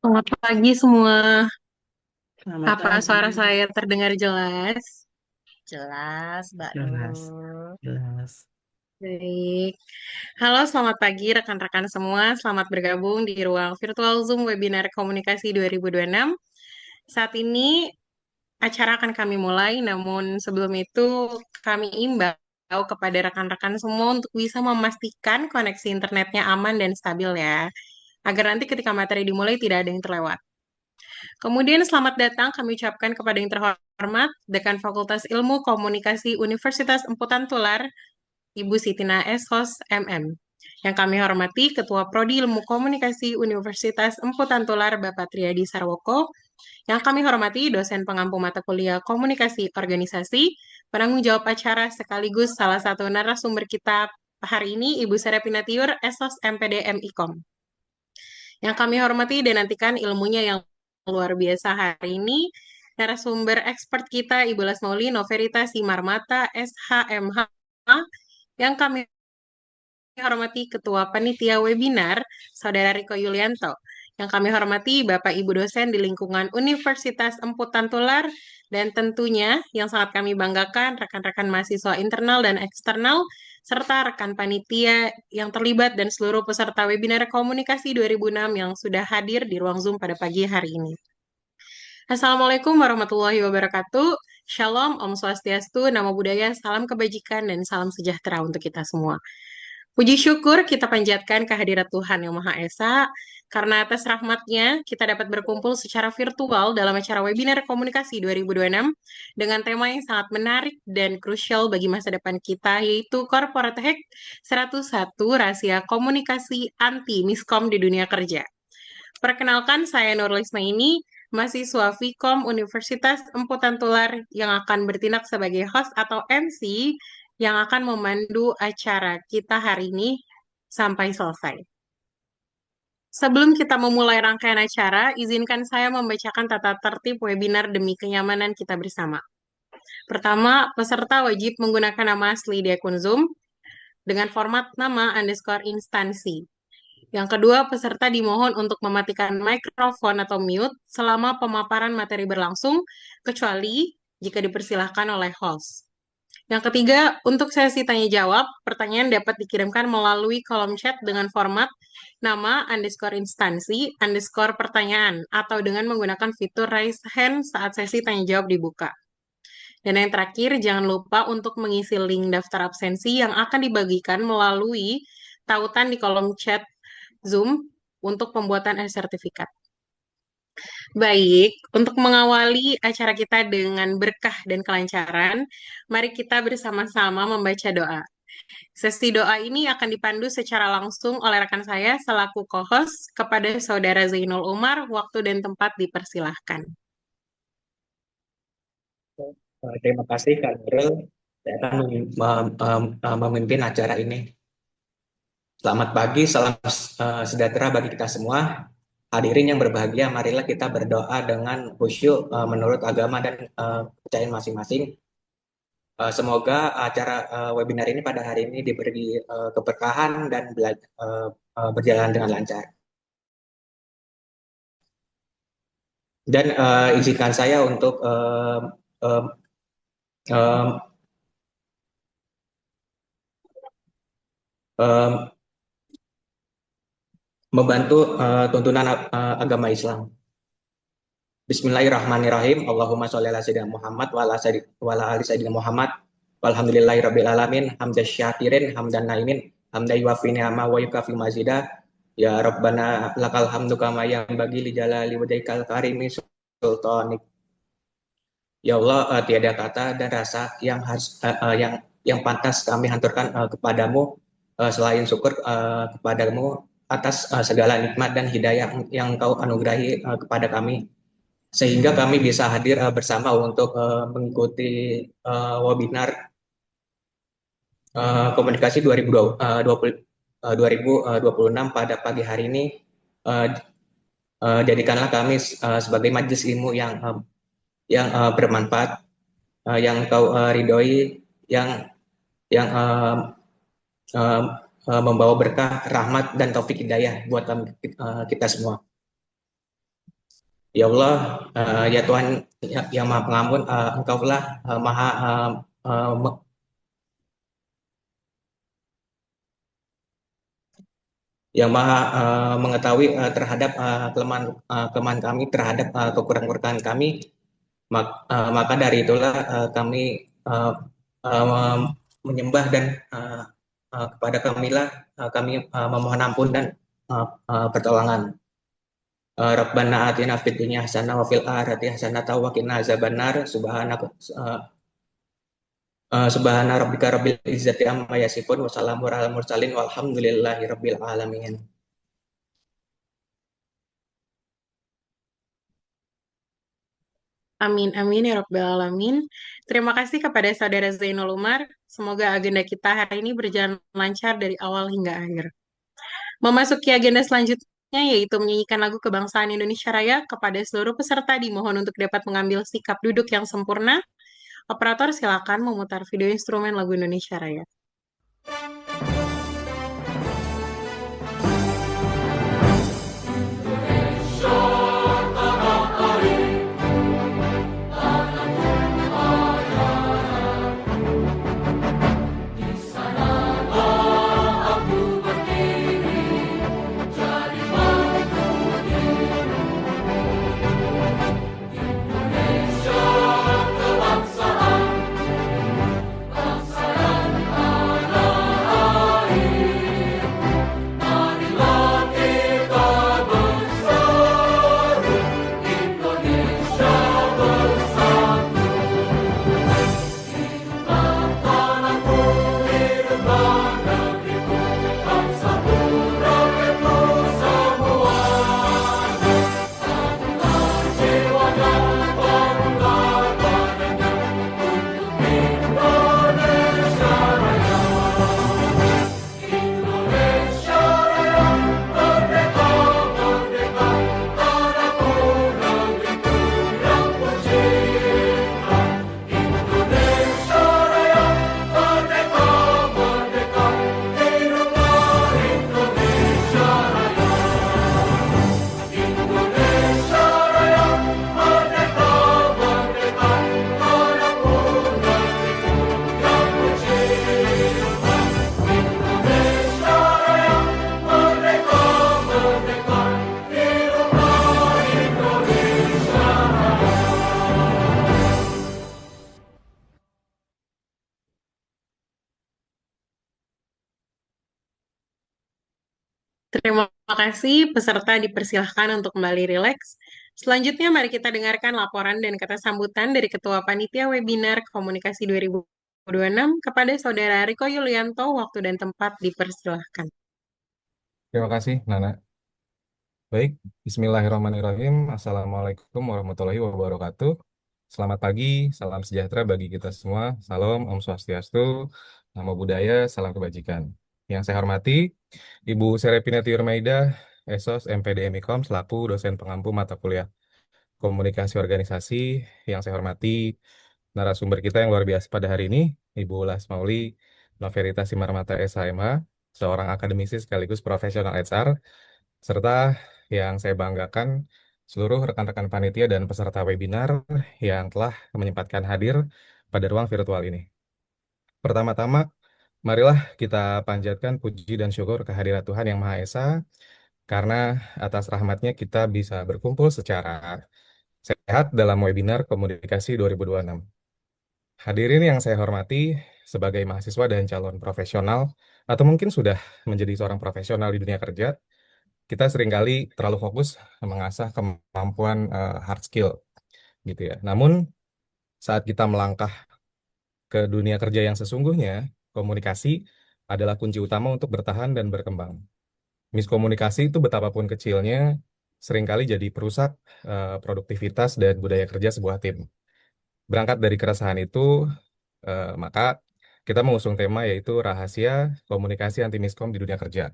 Selamat pagi semua. Selamat Apa pagi. suara saya terdengar jelas? Jelas, Mbak Jelas. Nur. Jelas. Baik. Halo, selamat pagi rekan-rekan semua. Selamat bergabung di ruang virtual Zoom webinar komunikasi 2026. Saat ini acara akan kami mulai, namun sebelum itu kami imbau kepada rekan-rekan semua untuk bisa memastikan koneksi internetnya aman dan stabil ya, agar nanti ketika materi dimulai tidak ada yang terlewat. Kemudian selamat datang kami ucapkan kepada yang terhormat Dekan Fakultas Ilmu Komunikasi Universitas Emputan Tular, Ibu Sitina Eshos, MM. Yang kami hormati Ketua Prodi Ilmu Komunikasi Universitas Emputan Tular, Bapak Triadi Sarwoko. Yang kami hormati dosen pengampu mata kuliah Komunikasi Organisasi, penanggung jawab acara sekaligus salah satu narasumber kita hari ini, Ibu Serapina Tiur, Eshos MPD MIKOM. Yang kami hormati dan nantikan ilmunya yang luar biasa hari ini, narasumber expert kita Ibu Lasmauli Noverita Simarmata, SHMH, yang kami hormati Ketua Panitia Webinar, Saudara Riko Yulianto. Yang kami hormati Bapak Ibu dosen di lingkungan Universitas Emputan Tular, dan tentunya yang sangat kami banggakan rekan-rekan mahasiswa internal dan eksternal, serta rekan panitia yang terlibat dan seluruh peserta webinar komunikasi 2006 yang sudah hadir di ruang Zoom pada pagi hari ini. Assalamualaikum warahmatullahi wabarakatuh. Shalom, Om Swastiastu, Namo Buddhaya, salam kebajikan, dan salam sejahtera untuk kita semua. Puji syukur kita panjatkan kehadirat Tuhan Yang Maha Esa, karena atas rahmatnya kita dapat berkumpul secara virtual dalam acara webinar komunikasi 2026 dengan tema yang sangat menarik dan krusial bagi masa depan kita, yaitu Corporate Hack 101 Rahasia Komunikasi Anti Miskom di Dunia Kerja. Perkenalkan, saya Nurlisma ini, mahasiswa Vkom Universitas Emputan Tular yang akan bertindak sebagai host atau MC yang akan memandu acara kita hari ini sampai selesai. Sebelum kita memulai rangkaian acara, izinkan saya membacakan tata tertib webinar demi kenyamanan kita bersama. Pertama, peserta wajib menggunakan nama asli di akun Zoom dengan format nama underscore instansi. Yang kedua, peserta dimohon untuk mematikan mikrofon atau mute selama pemaparan materi berlangsung, kecuali jika dipersilahkan oleh host. Yang ketiga, untuk sesi tanya jawab, pertanyaan dapat dikirimkan melalui kolom chat dengan format nama underscore instansi underscore pertanyaan atau dengan menggunakan fitur raise hand saat sesi tanya jawab dibuka. Dan yang terakhir, jangan lupa untuk mengisi link daftar absensi yang akan dibagikan melalui tautan di kolom chat Zoom untuk pembuatan e-sertifikat. Baik, untuk mengawali acara kita dengan berkah dan kelancaran, mari kita bersama-sama membaca doa. Sesi doa ini akan dipandu secara langsung oleh rekan saya selaku co-host kepada Saudara Zainul Umar. Waktu dan tempat dipersilahkan. Terima kasih Kak Nurul. Saya akan memimpin acara ini. Selamat pagi, salam sejahtera bagi kita semua. Hadirin yang berbahagia, marilah kita berdoa dengan khusyuk menurut agama dan kepercayaan masing-masing. Semoga acara webinar ini pada hari ini diberi keberkahan dan berjalan dengan lancar. Dan izinkan saya untuk um, um, um, membantu tuntunan agama Islam. Bismillahirrahmanirrahim. Allahumma sholli ala sayyidina Muhammad wa ala ali sayyidina Muhammad. Walhamdulillahi rabbil alamin. Hamdan syakirin, hamdan naimin, hamdan yuafi ni'ama wa yukafi mazida. Ya Rabbana lakal hamdu kama yang bagi li jalali wajhikal karimi sultanik. Ya Allah, tiada kata dan rasa yang harus yang pantas kami hanturkan kepadamu selain syukur kepadamu atas segala nikmat dan hidayah yang Kau anugerahi kepada kami, sehingga kami bisa hadir bersama untuk mengikuti webinar komunikasi 2026 pada pagi hari ini. Uh, Jadikanlah kami sebagai majelis ilmu yang bermanfaat, yang Kau ridhoi, yang yang uh, membawa berkah, rahmat dan taufik hidayah buat kami, kita semua. Ya Allah, ya Tuhan yang Maha Pengampun, Engkaulah Maha yang Maha mengetahui terhadap kelemahan kami, terhadap kekurangan kami. Maka dari itulah kami uh, menyembah dan kepada kamilah kami memohon ampun dan pertolongan. Rabbana atina fid dunya hasanah wa fil akhirati hasanah wa qina azabannar. Subhana rabbika rabbil izzati amma yasifun wa salamun alal mursalin walhamdulillahi rabbil alamin. Amin, amin ya Rabbal Alamin. Terima kasih kepada Saudara Zainul Umar. Semoga agenda kita hari ini berjalan lancar dari awal hingga akhir. Memasuki agenda selanjutnya yaitu menyanyikan lagu kebangsaan Indonesia Raya kepada seluruh peserta dimohon untuk dapat mengambil sikap duduk yang sempurna. Operator silakan memutar video instrumen lagu Indonesia Raya. Terima kasih, peserta dipersilahkan untuk kembali rileks. Selanjutnya, mari kita dengarkan laporan dan kata sambutan dari Ketua Panitia Webinar Komunikasi 2026 kepada Saudara Riko Yulianto. Waktu dan tempat dipersilahkan. Terima kasih, Nana. Baik, Bismillahirrahmanirrahim. Assalamualaikum warahmatullahi wabarakatuh. Selamat pagi, salam sejahtera bagi kita semua. Salam, Om Swastiastu, Namo Buddhaya, salam kebajikan. Yang saya hormati, Ibu Serepinati Urmaidah, Esos MPD MIKOM, selaku dosen pengampu mata kuliah Komunikasi Organisasi. Yang saya hormati, narasumber kita yang luar biasa pada hari ini, Ibu Lasmauli Noverita Simarmata SHMH, seorang akademisi sekaligus profesional HR, serta yang saya banggakan seluruh rekan-rekan panitia dan peserta webinar yang telah menyempatkan hadir pada ruang virtual ini. Pertama-tama, marilah kita panjatkan puji dan syukur kehadirat Tuhan Yang Maha Esa, karena atas rahmatnya kita bisa berkumpul secara sehat dalam webinar Komunikasi 2026. Hadirin yang saya hormati sebagai mahasiswa dan calon profesional, atau mungkin sudah menjadi seorang profesional di dunia kerja, kita seringkali terlalu fokus mengasah kemampuan hard skill gitu ya. Namun saat kita melangkah ke dunia kerja yang sesungguhnya, komunikasi adalah kunci utama untuk bertahan dan berkembang. Miskomunikasi itu betapapun kecilnya seringkali jadi perusak produktivitas dan budaya kerja sebuah tim. Berangkat dari keresahan itu, maka kita mengusung tema yaitu rahasia komunikasi anti miskom di dunia kerja.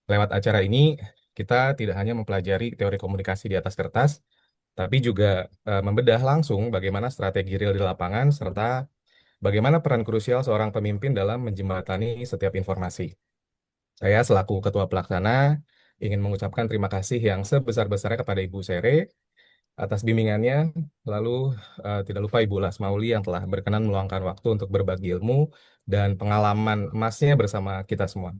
Lewat acara ini, kita tidak hanya mempelajari teori komunikasi di atas kertas, tapi juga membedah langsung bagaimana strategi real di lapangan, serta bagaimana peran krusial seorang pemimpin dalam menjembatani setiap informasi. Saya selaku Ketua Pelaksana ingin mengucapkan terima kasih yang sebesar-besarnya kepada Ibu Sere atas bimbingannya. Lalu tidak lupa Ibu Lasmauli yang telah berkenan meluangkan waktu untuk berbagi ilmu dan pengalaman emasnya bersama kita semua.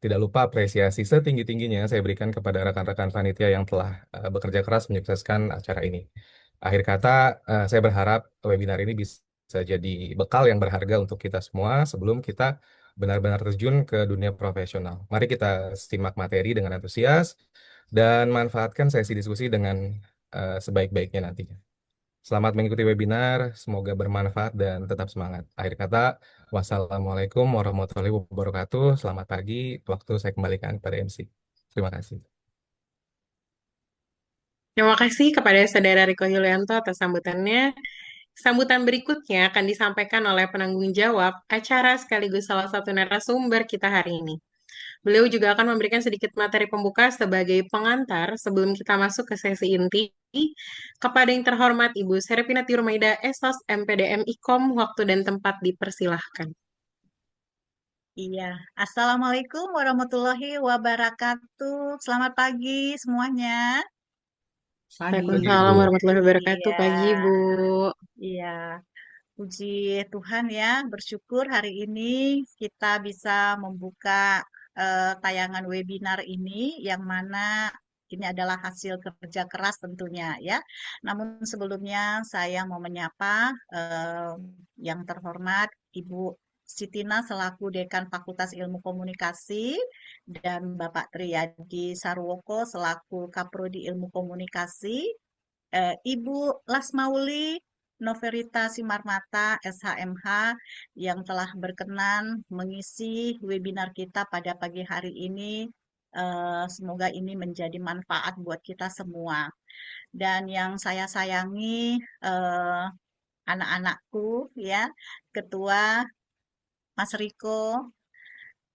Tidak lupa apresiasi setinggi-tingginya saya berikan kepada rekan-rekan panitia yang telah bekerja keras menyukseskan acara ini. Akhir kata, saya berharap webinar ini bisa jadi bekal yang berharga untuk kita semua sebelum kita benar-benar terjun ke dunia profesional. Mari kita simak materi dengan antusias dan manfaatkan sesi diskusi dengan sebaik-baiknya nantinya. Selamat mengikuti webinar, semoga bermanfaat dan tetap semangat. Akhir kata, wassalamualaikum warahmatullahi wabarakatuh. Selamat pagi, waktu saya kembalikan kepada MC. Terima kasih. Terima kasih kepada Saudara Riko Yulianto atas sambutannya. Sambutan berikutnya akan disampaikan oleh penanggung jawab acara sekaligus salah satu narasumber kita hari ini. Beliau juga akan memberikan sedikit materi pembuka sebagai pengantar sebelum kita masuk ke sesi inti. Kepada yang terhormat Ibu Serepina Tirumaida, Esos MPDM IKOM, waktu dan tempat dipersilahkan. Iya, Assalamualaikum warahmatullahi wabarakatuh. Selamat pagi semuanya. Waalaikumsalam warahmatullahi wabarakatuh. Iya, Pagi, Bu. iya. Puji Tuhan ya, bersyukur hari ini kita bisa membuka tayangan webinar ini yang mana ini adalah hasil kerja keras tentunya ya. Namun sebelumnya saya mau menyapa yang terhormat Ibu Sitina selaku Dekan Fakultas Ilmu Komunikasi dan Bapak Triyadi Sarwoko selaku Kaprodi Ilmu Komunikasi, Ibu Lasmauli Noverita Simarmata SHMH yang telah berkenan mengisi webinar kita pada pagi hari ini. Semoga ini menjadi manfaat buat kita semua. Dan yang saya sayangi anak-anakku ya, Ketua Mas Riko,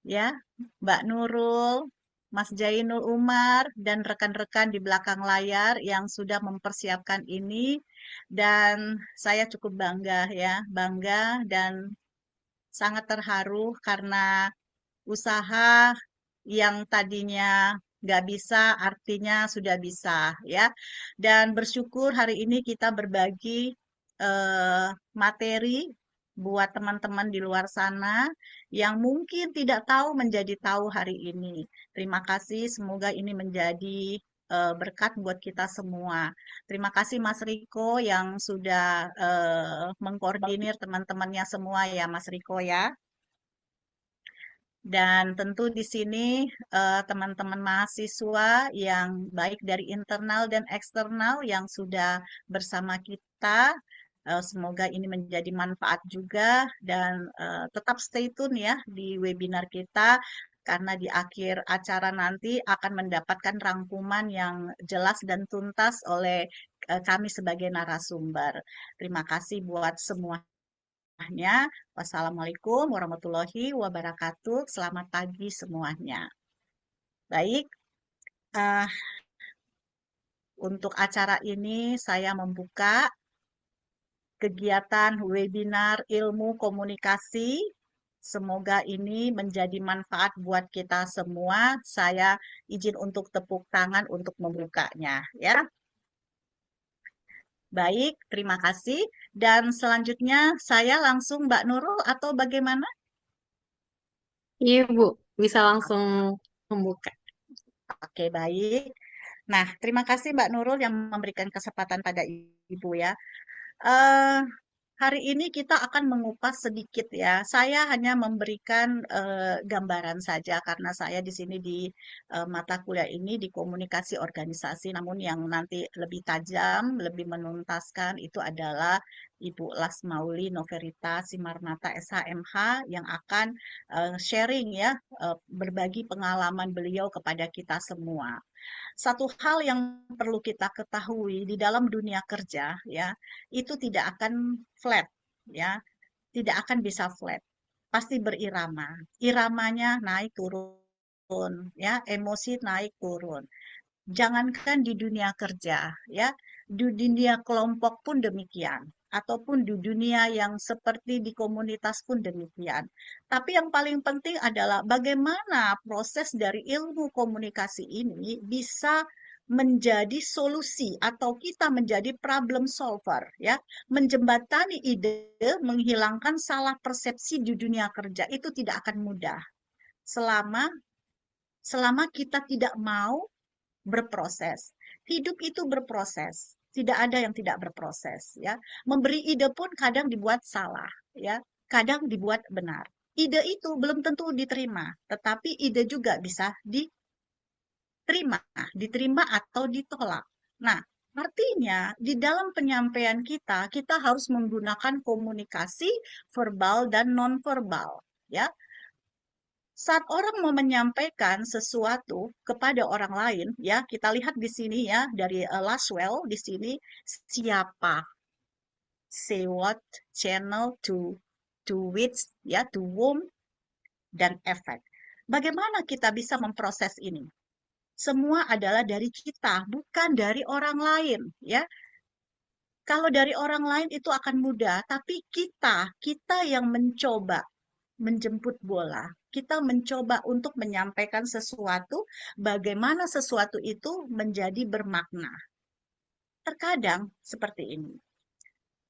ya, Mbak Nurul, Mas Jainul Umar, dan rekan-rekan di belakang layar yang sudah mempersiapkan ini. Dan saya cukup bangga ya, bangga dan sangat terharu karena usaha yang tadinya nggak bisa, artinya sudah bisa ya. Dan bersyukur hari ini kita berbagi materi buat teman-teman di luar sana yang mungkin tidak tahu menjadi tahu hari ini. Terima kasih, semoga ini menjadi berkat buat kita semua. Terima kasih Mas Riko yang sudah mengkoordinir teman-temannya semua ya Mas Riko ya. Dan tentu di sini teman-teman mahasiswa yang baik dari internal dan eksternal yang sudah bersama kita, semoga ini menjadi manfaat juga dan tetap stay tune ya di webinar kita karena di akhir acara nanti akan mendapatkan rangkuman yang jelas dan tuntas oleh kami sebagai narasumber. Terima kasih buat semua. Wassalamualaikum warahmatullahi wabarakatuh. Selamat pagi semuanya. Baik, untuk acara ini saya membuka kegiatan webinar ilmu komunikasi. Semoga ini menjadi manfaat buat kita semua. Saya izin untuk tepuk tangan untuk membukanya, ya. Baik, terima kasih. Dan selanjutnya saya langsung Mbak Nurul atau bagaimana? Iya, Bu. Bisa langsung membuka. Oke, baik. Nah, terima kasih Mbak Nurul yang memberikan kesempatan pada Ibu ya. Eh, Hari ini kita akan mengupas sedikit ya. Saya hanya memberikan gambaran saja karena saya di sini di mata kuliah ini di komunikasi organisasi. Namun yang nanti lebih tajam, lebih menuntaskan itu adalah Ibu Lasmauli Noverita Simarmata SHMH yang akan sharing ya, berbagi pengalaman beliau kepada kita semua. Satu hal yang perlu kita ketahui di dalam dunia kerja ya, itu tidak akan flat ya, tidak akan bisa flat. Pasti berirama. Iramanya naik turun ya, emosi naik turun. Jangankan di dunia kerja ya, di dunia kelompok pun demikian ataupun di dunia yang seperti di komunitas pun demikian. Tapi yang paling penting adalah bagaimana proses dari ilmu komunikasi ini bisa menjadi solusi atau kita menjadi problem solver ya, menjembatani ide, menghilangkan salah persepsi di dunia kerja itu tidak akan mudah selama selama kita tidak mau berproses. Hidup itu berproses. Tidak ada yang tidak berproses ya. Memberi ide pun kadang dibuat salah ya, kadang dibuat benar. Ide itu belum tentu diterima, tetapi ide juga bisa diterima atau ditolak. Nah, artinya di dalam penyampaian kita, kita harus menggunakan komunikasi verbal dan nonverbal ya. Saat orang mau menyampaikan sesuatu kepada orang lain, ya kita lihat di sini ya dari Laswell di sini siapa, say what, channel, to which, ya to whom, dan effect. Bagaimana kita bisa memproses ini? Semua adalah dari kita, bukan dari orang lain, ya. Kalau dari orang lain itu akan mudah, tapi kita yang mencoba menjemput bola. Kita mencoba untuk menyampaikan sesuatu, bagaimana sesuatu itu menjadi bermakna. Terkadang seperti ini.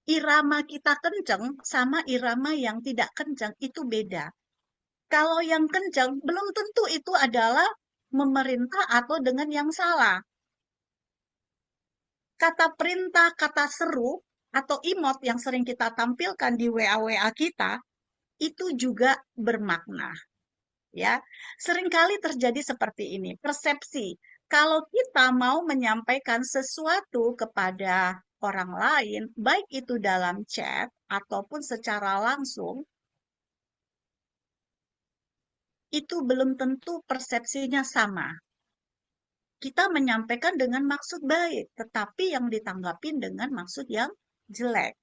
Irama kita kenceng sama irama yang tidak kenceng itu beda. Kalau yang kenceng, belum tentu itu adalah memerintah atau dengan yang salah. Kata perintah, kata seru, atau emot yang sering kita tampilkan di WA-WA kita, itu juga bermakna. Ya, seringkali terjadi seperti ini, persepsi. Kalau kita mau menyampaikan sesuatu kepada orang lain, baik itu dalam chat ataupun secara langsung, itu belum tentu persepsinya sama. Kita menyampaikan dengan maksud baik, tetapi yang ditanggapi dengan maksud yang jelek.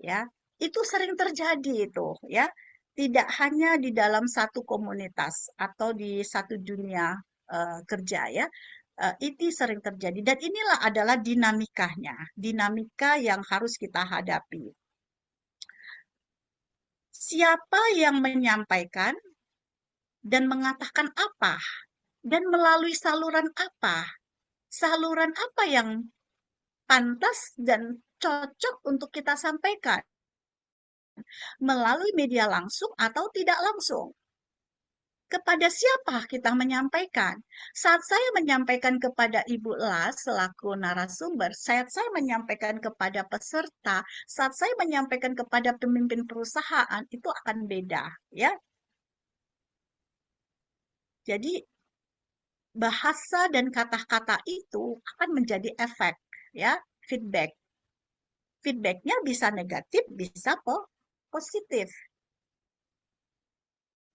Ya, itu sering terjadi itu, ya. Tidak hanya di dalam satu komunitas atau di satu dunia kerja ya. Ini sering terjadi dan inilah adalah dinamikanya, dinamika yang harus kita hadapi. Siapa yang menyampaikan dan mengatakan apa dan melalui saluran apa yang pantas dan cocok untuk kita sampaikan melalui media langsung atau tidak langsung. Kepada siapa kita menyampaikan? Saat saya menyampaikan kepada Ibu Las selaku narasumber, saat saya menyampaikan kepada peserta, saat saya menyampaikan kepada pemimpin perusahaan, itu akan beda, ya. Jadi bahasa dan kata-kata itu akan menjadi efek, ya, feedback. Feedbacknya bisa negatif, bisa positif,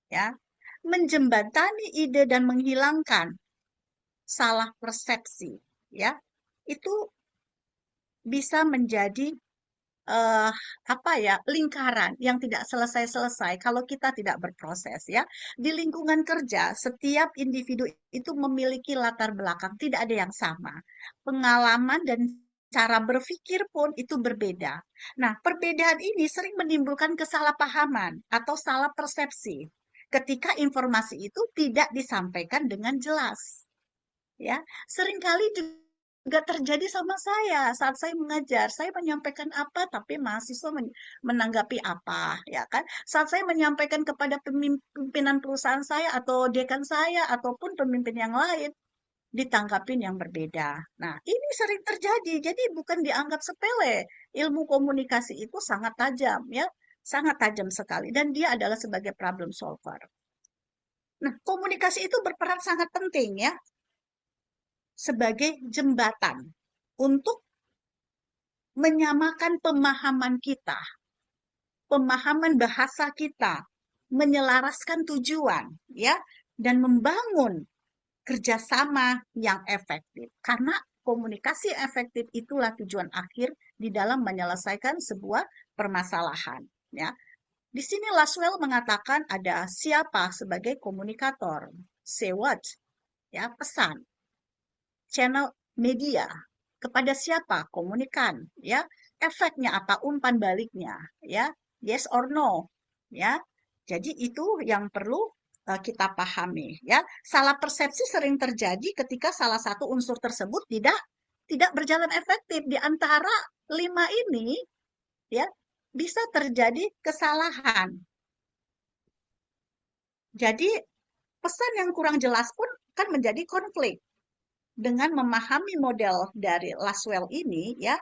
ya. Menjembatani ide dan menghilangkan salah persepsi, ya, itu bisa menjadi lingkaran yang tidak selesai-selesai kalau kita tidak berproses ya. Di lingkungan kerja, setiap individu itu memiliki latar belakang, tidak ada yang sama. Pengalaman dan cara berpikir pun itu berbeda. Nah, perbedaan ini sering menimbulkan kesalahpahaman atau salah persepsi ketika informasi itu tidak disampaikan dengan jelas. Ya, seringkali juga terjadi sama saya saat saya mengajar. Saya menyampaikan apa, tapi mahasiswa menanggapi apa, ya kan? Saat saya menyampaikan kepada pimpinan perusahaan saya atau dekan saya ataupun pemimpin yang lain, ditanggapin yang berbeda. Nah, ini sering terjadi. Jadi bukan dianggap sepele. Ilmu komunikasi itu sangat tajam, ya, sangat tajam sekali. Dan dia adalah sebagai problem solver. Nah, komunikasi itu berperan sangat penting, ya, sebagai jembatan untuk menyamakan pemahaman kita, pemahaman bahasa kita, menyelaraskan tujuan, ya, dan membangun kerjasama yang efektif. Karena komunikasi efektif itulah tujuan akhir di dalam menyelesaikan sebuah permasalahan, ya. Di sini Laswell mengatakan ada siapa sebagai komunikator, say what, ya, pesan, channel media, kepada siapa komunikan, ya, efeknya apa, umpan baliknya, ya, yes or no, ya. Jadi itu yang perlu kita pahami ya. Salah persepsi sering terjadi ketika salah satu unsur tersebut tidak berjalan efektif di antara 5 ini ya, bisa terjadi kesalahan. Jadi pesan yang kurang jelas pun kan menjadi konflik. Dengan memahami model dari Laswell ini ya,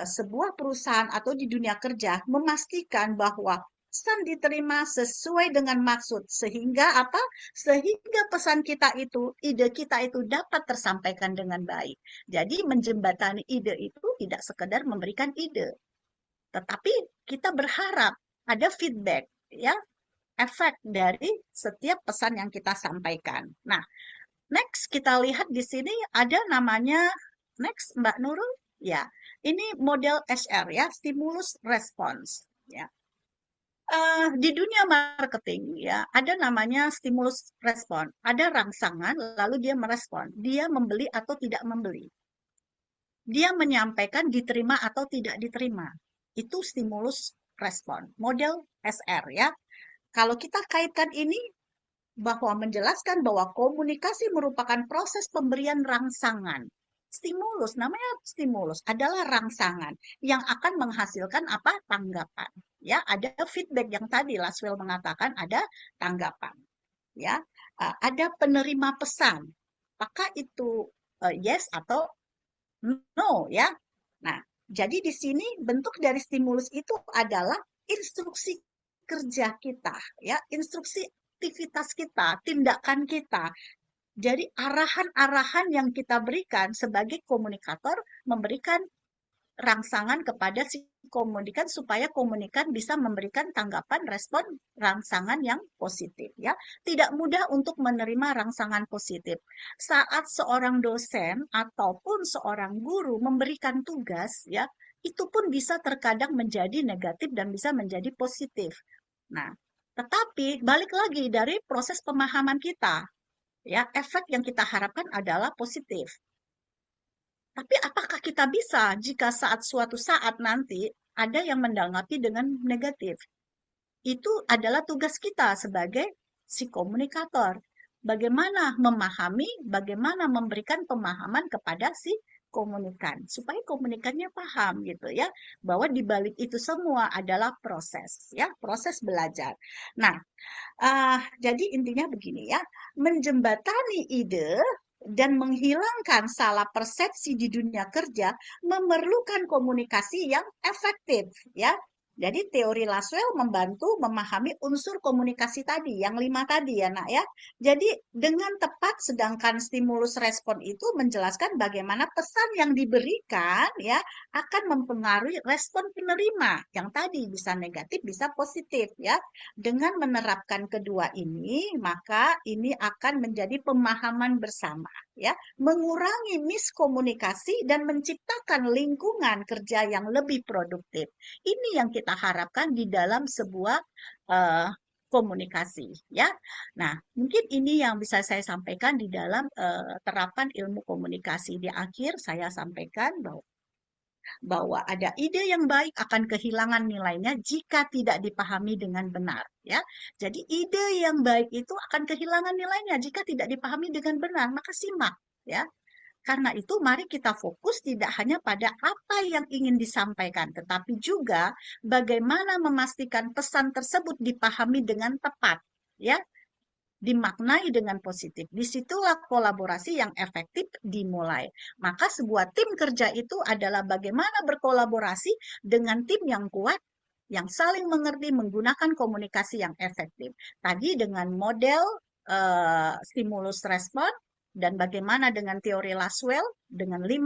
sebuah perusahaan atau di dunia kerja memastikan bahwa pesan diterima sesuai dengan maksud sehingga apa? Sehingga pesan kita itu, ide kita itu dapat tersampaikan dengan baik. Jadi menjembatani ide itu tidak sekedar memberikan ide, tetapi kita berharap ada feedback ya, efek dari setiap pesan yang kita sampaikan. Nah, next kita lihat di sini ada namanya next Mbak Nurul ya. Ini model SR ya, stimulus response ya. Di dunia marketing ya, ada namanya stimulus respon. Ada rangsangan lalu dia merespon. Dia membeli atau tidak membeli. Dia menyampaikan diterima atau tidak diterima. Itu stimulus respon. Model SR ya. Kalau kita kaitkan ini bahwa menjelaskan bahwa komunikasi merupakan proses pemberian rangsangan. Stimulus, namanya stimulus adalah rangsangan yang akan menghasilkan apa? Tanggapan. Ya, ada feedback yang tadi Laswell mengatakan ada tanggapan. Ya, ada penerima pesan. Apakah itu yes atau no ya? Nah, jadi di sini bentuk dari stimulus itu adalah instruksi kerja kita, ya, instruksi aktivitas kita, tindakan kita. Jadi arahan-arahan yang kita berikan sebagai komunikator memberikan rangsangan kepada si komunikan supaya komunikan bisa memberikan tanggapan respon rangsangan yang positif ya. Tidak mudah untuk menerima rangsangan positif. Saat seorang dosen ataupun seorang guru memberikan tugas ya, itu pun bisa terkadang menjadi negatif dan bisa menjadi positif. Nah, tetapi balik lagi dari proses pemahaman kita ya, efek yang kita harapkan adalah positif. Tapi apakah kita bisa jika suatu saat nanti ada yang menanggapi dengan negatif? Itu adalah tugas kita sebagai si komunikator. Bagaimana memahami, bagaimana memberikan pemahaman kepada si komunikan supaya komunikannya paham gitu ya, bahwa di balik itu semua adalah proses ya, proses belajar. Nah, jadi intinya begini ya, menjembatani ide dan menghilangkan salah persepsi di dunia kerja memerlukan komunikasi yang efektif ya. Jadi teori Laswell membantu memahami unsur komunikasi tadi, yang 5 tadi ya nak ya. Jadi dengan tepat sedangkan stimulus respon itu menjelaskan bagaimana pesan yang diberikan ya akan mempengaruhi respon penerima. Yang tadi bisa negatif, bisa positif ya. Dengan menerapkan kedua ini, maka ini akan menjadi pemahaman bersama ya, mengurangi miskomunikasi dan menciptakan lingkungan kerja yang lebih produktif. Ini yang kita harapkan di dalam sebuah komunikasi ya. Nah, mungkin ini yang bisa saya sampaikan di dalam terapan ilmu komunikasi. Di akhir saya sampaikan bahwa ada ide yang baik akan kehilangan nilainya jika tidak dipahami dengan benar ya. Jadi ide yang baik itu akan kehilangan nilainya jika tidak dipahami dengan benar, maka simak ya. Karena itu mari kita fokus tidak hanya pada apa yang ingin disampaikan, tetapi juga bagaimana memastikan pesan tersebut dipahami dengan tepat, ya, dimaknai dengan positif. Disitulah kolaborasi yang efektif dimulai. Maka sebuah tim kerja itu adalah bagaimana berkolaborasi dengan tim yang kuat, yang saling mengerti, menggunakan komunikasi yang efektif. Tadi dengan model stimulus respon, dan bagaimana dengan teori Laswell dengan 5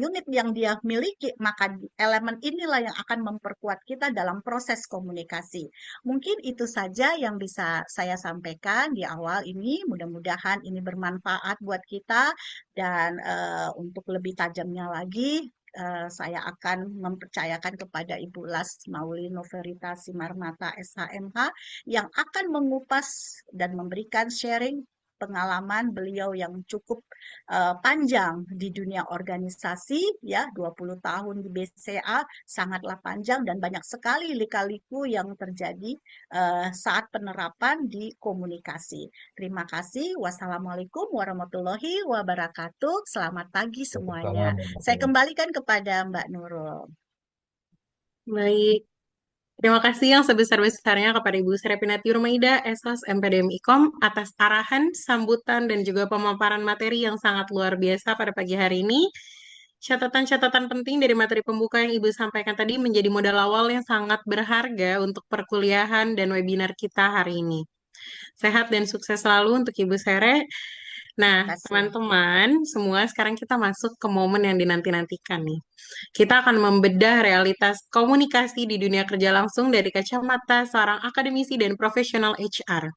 unit yang dia miliki, maka elemen inilah yang akan memperkuat kita dalam proses komunikasi. Mungkin itu saja yang bisa saya sampaikan di awal ini. Mudah-mudahan ini bermanfaat buat kita dan untuk lebih tajamnya lagi saya akan mempercayakan kepada Ibu Las Maulino Verita Simarmata SHMH yang akan mengupas dan memberikan sharing pengalaman beliau yang cukup panjang di dunia organisasi, ya 20 tahun di BCA sangatlah panjang dan banyak sekali lika-liku yang terjadi saat penerapan di komunikasi. Terima kasih. Wassalamualaikum warahmatullahi wabarakatuh. Selamat pagi semuanya. Waalaikumsalam Saya warahmatullahi. kembalikan kepada Mbak Nurul. Baik, terima kasih yang sebesar-besarnya kepada Ibu Srepinati Rumaida, SOS MPDM IKOM, atas arahan, sambutan, dan juga pemaparan materi yang sangat luar biasa pada pagi hari ini. Catatan-catatan penting dari materi pembuka yang Ibu sampaikan tadi menjadi modal awal yang sangat berharga untuk perkuliahan dan webinar kita hari ini. Sehat dan sukses selalu untuk Ibu Sere. Nah, Terima kasih. teman-teman, semua sekarang kita masuk ke momen yang dinanti-nantikan nih. Kita akan membedah realitas komunikasi di dunia kerja langsung dari kacamata seorang akademisi dan profesional HR.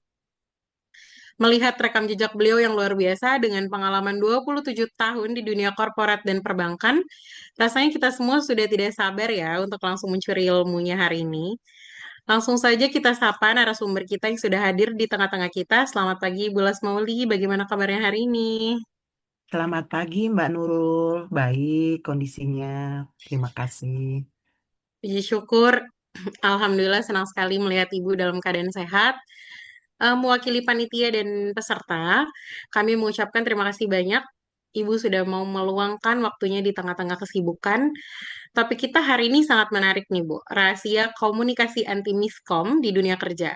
Melihat rekam jejak beliau yang luar biasa dengan pengalaman 27 tahun di dunia korporat dan perbankan, rasanya kita semua sudah tidak sabar ya untuk langsung mencuri ilmunya hari ini. Langsung saja kita sapa narasumber kita yang sudah hadir di tengah-tengah kita. Selamat pagi, Bu Lasmauli. Bagaimana kabarnya hari ini? Selamat pagi Mbak Nurul, baik kondisinya. Terima kasih. Puji syukur. Alhamdulillah senang sekali melihat Ibu dalam keadaan sehat. Mewakili panitia dan peserta, kami mengucapkan terima kasih banyak. Ibu sudah mau meluangkan waktunya di tengah-tengah kesibukan. Topik kita hari ini sangat menarik nih, Bu. Rahasia komunikasi anti miskom di dunia kerja.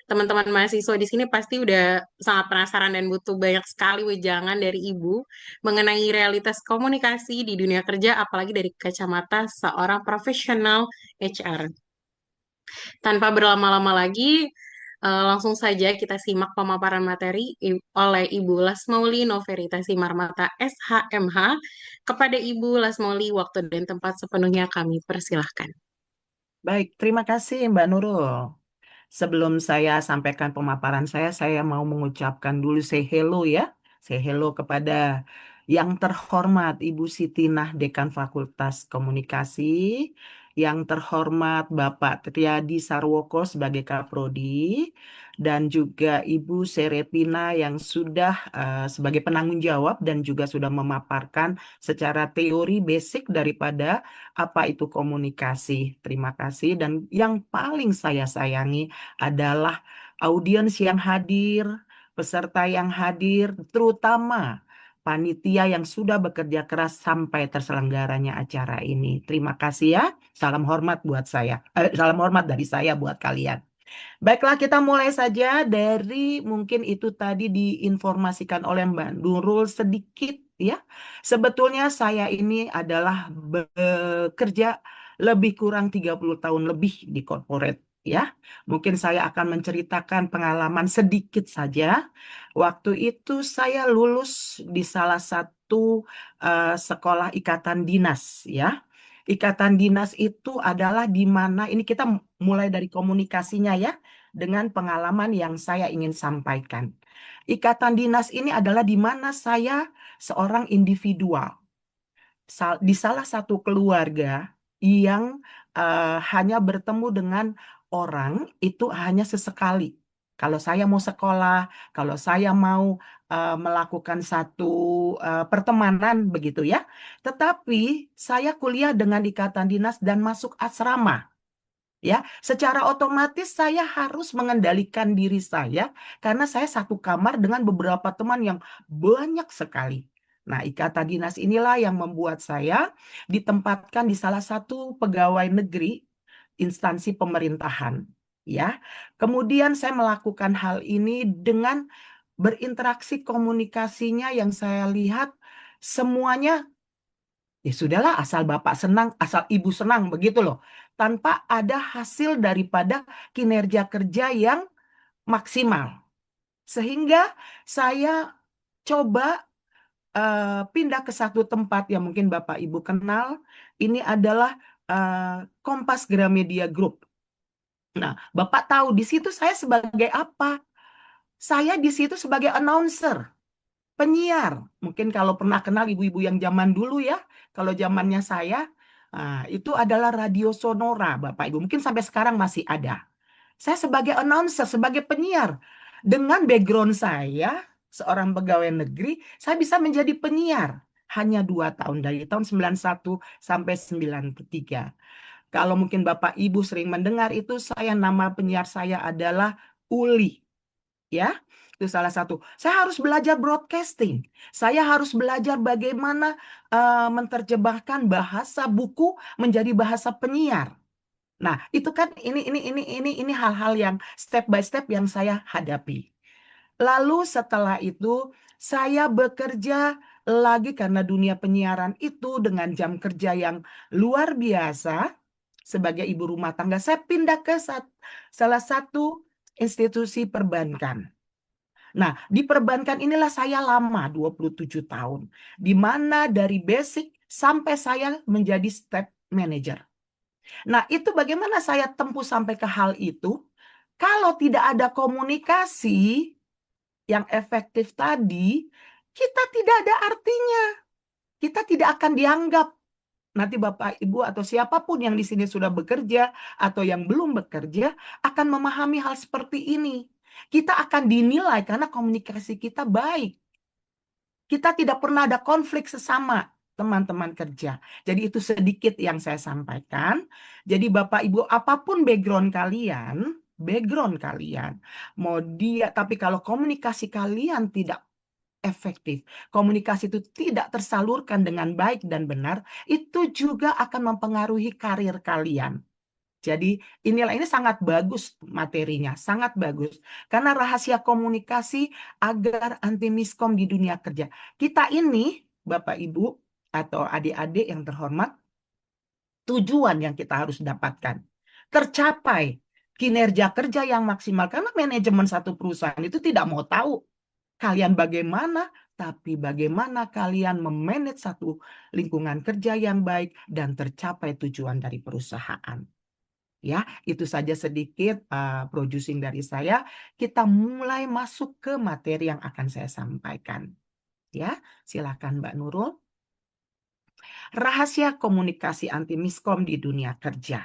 Teman-teman mahasiswa di sini pasti udah sangat penasaran dan butuh banyak sekali wejangan dari Ibu mengenai realitas komunikasi di dunia kerja, apalagi dari kacamata seorang profesional HR. Tanpa berlama-lama lagi, langsung saja kita simak pemaparan materi oleh Ibu Lasmauli Noverita Simarmata SHMH. Kepada Ibu Lasmauli, waktu dan tempat sepenuhnya kami persilahkan. Baik, terima kasih Mbak Nurul. Sebelum saya sampaikan pemaparan saya mau mengucapkan dulu say hello ya. Say hello kepada yang terhormat Ibu Sitinah Dekan Fakultas Komunikasi, yang terhormat Bapak Triadi Sarwoko sebagai Kaprodi, dan juga Ibu Serepina yang sudah sebagai penanggung jawab dan juga sudah memaparkan secara teori basic daripada apa itu komunikasi. Terima kasih. Dan yang paling saya sayangi adalah audiens yang hadir, peserta yang hadir, terutama panitia yang sudah bekerja keras sampai terselenggaranya acara ini. Terima kasih ya. Salam hormat buat saya. Salam hormat dari saya buat kalian. Baiklah, kita mulai saja dari mungkin itu tadi diinformasikan oleh Mbak Nurul sedikit ya. Sebetulnya saya ini adalah bekerja lebih kurang 30 tahun lebih di corporate ya. Mungkin saya akan menceritakan pengalaman sedikit saja. Waktu itu saya lulus di salah satu sekolah ikatan dinas ya. Ikatan dinas itu adalah di mana ini kita mulai dari komunikasinya ya dengan pengalaman yang saya ingin sampaikan. Ikatan dinas ini adalah di mana saya seorang individual di salah satu keluarga yang hanya bertemu dengan orang itu hanya sesekali. Kalau saya mau sekolah, kalau saya mau melakukan satu pertemanan begitu ya. Tetapi saya kuliah dengan ikatan dinas dan masuk asrama. Ya, secara otomatis saya harus mengendalikan diri saya karena saya satu kamar dengan beberapa teman yang banyak sekali. Nah, ikatan dinas inilah yang membuat saya ditempatkan di salah satu pegawai negeri instansi pemerintahan. Ya, kemudian saya melakukan hal ini dengan berinteraksi komunikasinya yang saya lihat semuanya ya sudahlah, asal bapak senang, asal ibu senang, begitu loh. Tanpa ada hasil daripada kinerja kerja yang maksimal. Sehingga saya coba pindah ke satu tempat yang mungkin bapak ibu kenal. Ini adalah Kompas Gramedia Group. Nah, bapak tahu di situ saya sebagai apa? Saya di situ sebagai announcer. Penyiar, mungkin kalau pernah kenal ibu-ibu yang zaman dulu ya, kalau zamannya saya, itu adalah radio Sonora, Bapak Ibu. Mungkin sampai sekarang masih ada. Saya sebagai announcer, sebagai penyiar, dengan background saya seorang pegawai negeri, saya bisa menjadi penyiar. Hanya 2 tahun, dari tahun 91 sampai 93. Kalau mungkin Bapak Ibu sering mendengar itu, nama penyiar saya adalah Uli. Ya, itu salah satu. Saya harus belajar broadcasting. Saya harus belajar bagaimana menerjemahkan bahasa buku menjadi bahasa penyiar. Nah, itu kan ini hal-hal yang step by step yang saya hadapi. Lalu setelah itu saya bekerja lagi karena dunia penyiaran itu dengan jam kerja yang luar biasa sebagai ibu rumah tangga. Saya pindah ke salah satu institusi perbankan. Nah, di perbankan inilah saya lama 27 tahun. Di mana dari basic sampai saya menjadi step manager. Nah, itu bagaimana saya tempuh sampai ke hal itu? Kalau tidak ada komunikasi yang efektif tadi, kita tidak ada artinya. Kita tidak akan dianggap. Nanti Bapak, Ibu, atau siapapun yang di sini sudah bekerja atau yang belum bekerja akan memahami hal seperti ini. Kita akan dinilai karena komunikasi kita baik. Kita tidak pernah ada konflik sesama teman-teman kerja. Jadi itu sedikit yang saya sampaikan. Jadi Bapak Ibu, apapun background kalian, mau dia, tapi kalau komunikasi kalian tidak efektif, komunikasi itu tidak tersalurkan dengan baik dan benar, itu juga akan mempengaruhi karir kalian. Jadi ini sangat bagus materinya, sangat bagus. Karena rahasia komunikasi agar anti miskom di dunia kerja. Kita ini, Bapak Ibu atau adik-adik yang terhormat, tujuan yang kita harus dapatkan. Tercapai kinerja kerja yang maksimal. Karena manajemen satu perusahaan itu tidak mau tahu kalian bagaimana, tapi bagaimana kalian memanage satu lingkungan kerja yang baik dan tercapai tujuan dari perusahaan. Ya, itu saja sedikit producing dari saya. Kita mulai masuk ke materi yang akan saya sampaikan. Ya, silakan Mbak Nurul. Rahasia komunikasi anti miskom di dunia kerja.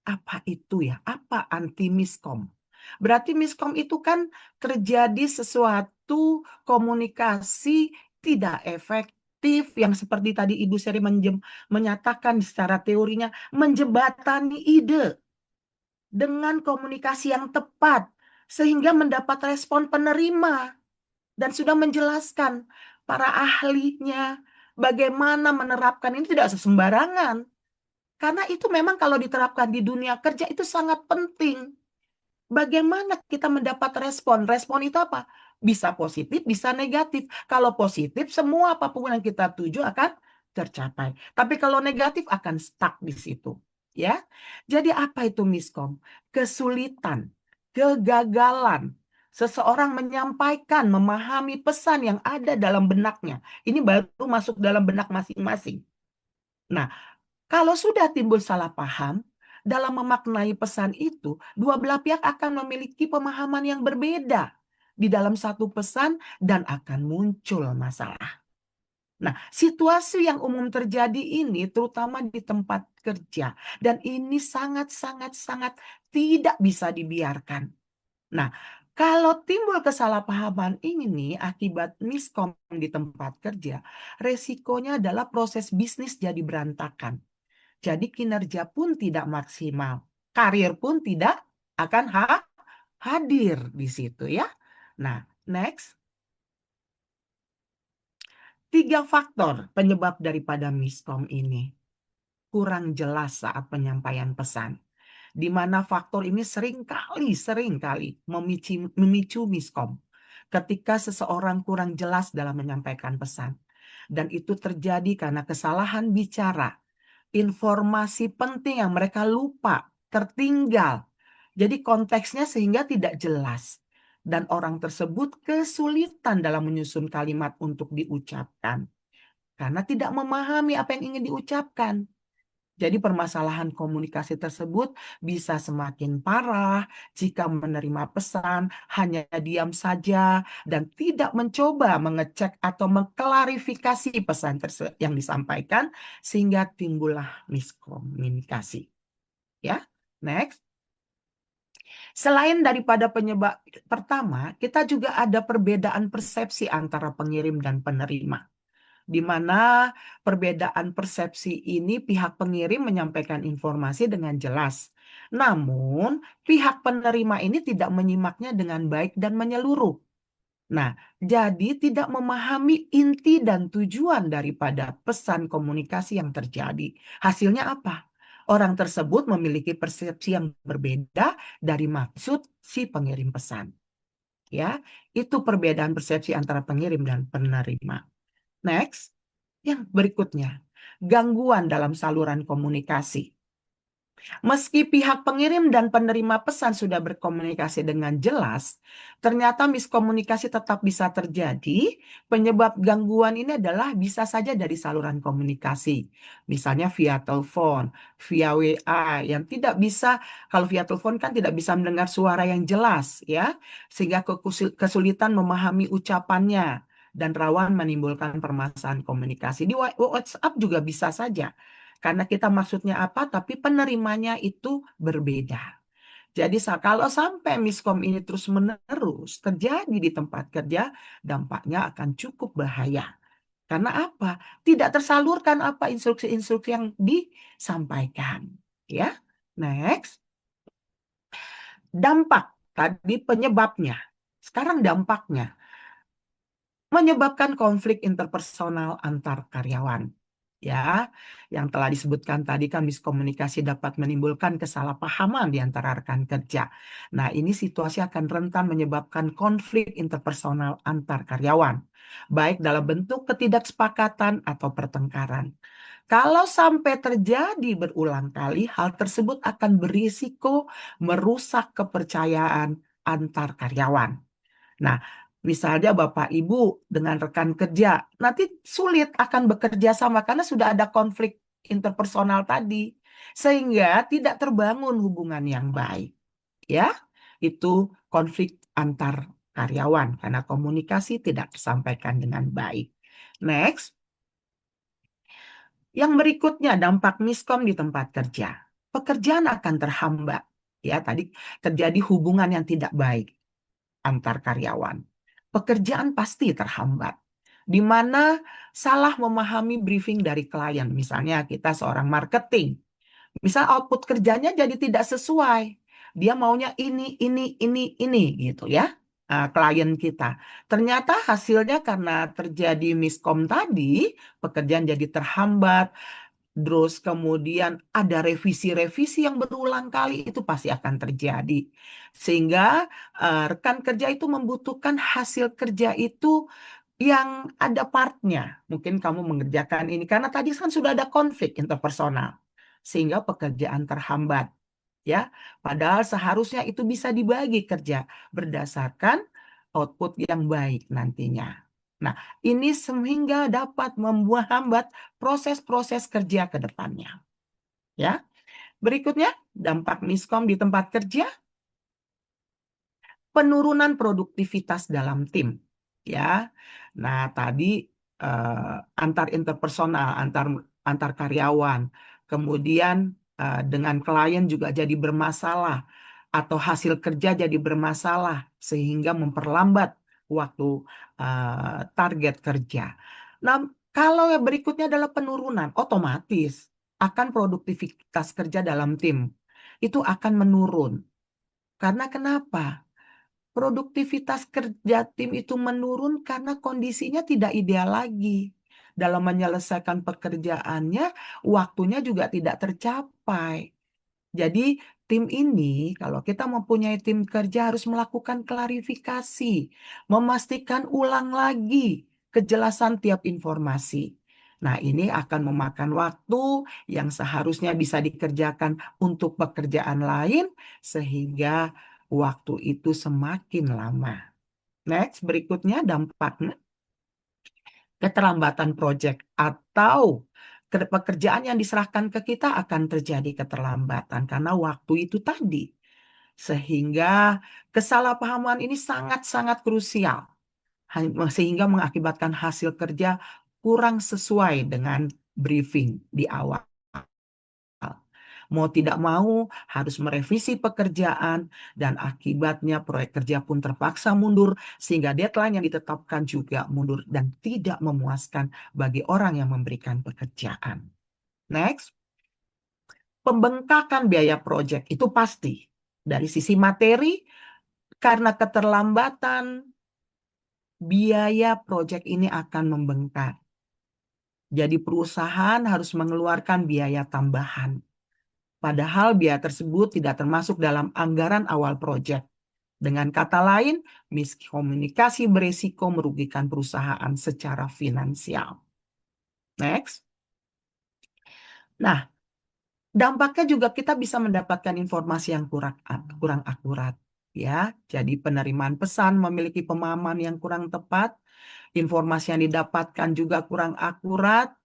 Apa itu ya? Apa anti miskom? Berarti miskom itu kan terjadi sesuatu komunikasi tidak efektif yang seperti tadi Ibu Seri menyatakan secara teorinya menjembatani ide dengan komunikasi yang tepat sehingga mendapat respon penerima dan sudah menjelaskan para ahlinya bagaimana menerapkan ini tidak sembarangan. Karena itu memang kalau diterapkan di dunia kerja itu sangat penting. Bagaimana kita mendapat respon? Respon itu apa? Bisa positif, bisa negatif. Kalau positif, semua apapun yang kita tuju akan tercapai. Tapi kalau negatif akan stuck di situ. Ya, jadi apa itu miskom? Kesulitan, kegagalan. Seseorang menyampaikan, memahami pesan yang ada dalam benaknya. Ini baru masuk dalam benak masing-masing. Nah, kalau sudah timbul salah paham, dalam memaknai pesan itu, dua belah pihak akan memiliki pemahaman yang berbeda di dalam satu pesan dan akan muncul masalah. Nah, situasi yang umum terjadi ini terutama di tempat kerja dan ini sangat tidak bisa dibiarkan. Nah, kalau timbul kesalahpahaman ini akibat miskom di tempat kerja, resikonya adalah proses bisnis jadi berantakan. Jadi kinerja pun tidak maksimal. Karir pun tidak akan hadir di situ ya. Nah, next. 3 faktor penyebab daripada miskom ini. Kurang jelas saat penyampaian pesan. Di mana faktor ini seringkali memicu miskom. Ketika seseorang kurang jelas dalam menyampaikan pesan. Dan itu terjadi karena kesalahan bicara. Informasi penting yang mereka lupa, tertinggal. Jadi konteksnya sehingga tidak jelas. Dan orang tersebut kesulitan dalam menyusun kalimat untuk diucapkan. Karena tidak memahami apa yang ingin diucapkan. Jadi permasalahan komunikasi tersebut bisa semakin parah jika menerima pesan hanya diam saja dan tidak mencoba mengecek atau mengklarifikasi pesan yang disampaikan sehingga timbullah miskomunikasi. Ya, next. Selain daripada penyebab pertama, kita juga ada perbedaan persepsi antara pengirim dan penerima, di mana perbedaan persepsi ini pihak pengirim menyampaikan informasi dengan jelas. Namun, pihak penerima ini tidak menyimaknya dengan baik dan menyeluruh. Nah, jadi tidak memahami inti dan tujuan daripada pesan komunikasi yang terjadi. Hasilnya apa? Orang tersebut memiliki persepsi yang berbeda dari maksud si pengirim pesan. Ya, itu perbedaan persepsi antara pengirim dan penerima. Next, yang berikutnya, gangguan dalam saluran komunikasi. Meski pihak pengirim dan penerima pesan sudah berkomunikasi dengan jelas, ternyata miskomunikasi tetap bisa terjadi. Penyebab gangguan ini adalah bisa saja dari saluran komunikasi. Misalnya via telepon, via WA, yang tidak bisa, kalau via telepon kan tidak bisa mendengar suara yang jelas, ya, sehingga kesulitan memahami ucapannya dan rawan menimbulkan permasalahan komunikasi. Di WhatsApp juga bisa saja. Karena kita maksudnya apa, tapi penerimanya itu berbeda. Jadi kalau sampai miskom ini terus-menerus terjadi di tempat kerja, dampaknya akan cukup bahaya. Karena apa? Tidak tersalurkan apa instruksi-instruksi yang disampaikan. Ya, next. Dampak, tadi penyebabnya. Sekarang dampaknya. Menyebabkan konflik interpersonal antar karyawan. Ya, yang telah disebutkan tadi kan miskomunikasi dapat menimbulkan kesalahpahaman di antara rekan kerja. Nah, ini situasi akan rentan menyebabkan konflik interpersonal antar karyawan, baik dalam bentuk ketidaksepakatan atau pertengkaran. Kalau sampai terjadi berulang kali, hal tersebut akan berisiko merusak kepercayaan antar karyawan. Nah, misalnya Bapak Ibu dengan rekan kerja, nanti sulit akan bekerja sama karena sudah ada konflik interpersonal tadi, sehingga tidak terbangun hubungan yang baik. Ya, itu konflik antar karyawan karena komunikasi tidak tersampaikan dengan baik. Next, yang berikutnya dampak miskom di tempat kerja. Pekerjaan akan terhambat. Ya, tadi terjadi hubungan yang tidak baik antar karyawan. Pekerjaan pasti terhambat. Di mana salah memahami briefing dari klien. Misalnya kita seorang marketing. Misal output kerjanya jadi tidak sesuai. Dia maunya ini gitu ya. Klien kita. Ternyata hasilnya karena terjadi miskom tadi, pekerjaan jadi terhambat, terus kemudian ada revisi-revisi yang berulang kali, itu pasti akan terjadi. Sehingga rekan kerja itu membutuhkan hasil kerja itu yang ada partnya. Mungkin kamu mengerjakan ini karena tadi kan sudah ada konflik interpersonal. Sehingga pekerjaan terhambat. Ya, padahal seharusnya itu bisa dibagi kerja berdasarkan output yang baik nantinya. Nah, ini sehingga dapat menghambat proses-proses kerja ke depannya. Ya. Berikutnya, dampak miskom di tempat kerja, penurunan produktivitas dalam tim. Ya. Nah, tadi antar interpersonal, antar karyawan, kemudian dengan klien juga jadi bermasalah atau hasil kerja jadi bermasalah sehingga memperlambat waktu target kerja. Nah, kalau yang berikutnya adalah penurunan, otomatis akan produktivitas kerja dalam tim itu akan menurun. Karena kenapa? Produktivitas kerja tim itu menurun karena kondisinya tidak ideal lagi. Dalam menyelesaikan pekerjaannya, waktunya juga tidak tercapai. Jadi tim ini, kalau kita mempunyai tim kerja harus melakukan klarifikasi, memastikan ulang lagi kejelasan tiap informasi. Nah, ini akan memakan waktu yang seharusnya bisa dikerjakan untuk pekerjaan lain, sehingga waktu itu semakin lama. Next, berikutnya dampaknya keterlambatan proyek atau pekerjaan yang diserahkan ke kita akan terjadi keterlambatan karena waktu itu tadi. Sehingga kesalahpahaman ini sangat-sangat krusial. Sehingga mengakibatkan hasil kerja kurang sesuai dengan briefing di awal. Mau tidak mau harus merevisi pekerjaan dan akibatnya proyek kerja pun terpaksa mundur sehingga deadline yang ditetapkan juga mundur dan tidak memuaskan bagi orang yang memberikan pekerjaan. Next, pembengkakan biaya proyek itu pasti. Dari sisi materi, karena keterlambatan, biaya proyek ini akan membengkak. Jadi perusahaan harus mengeluarkan biaya tambahan. Padahal biaya tersebut tidak termasuk dalam anggaran awal proyek. Dengan kata lain, miskomunikasi beresiko merugikan perusahaan secara finansial. Next. Nah, dampaknya juga kita bisa mendapatkan informasi yang kurang akurat. Ya, jadi penerimaan pesan memiliki pemahaman yang kurang tepat, informasi yang didapatkan juga kurang akurat,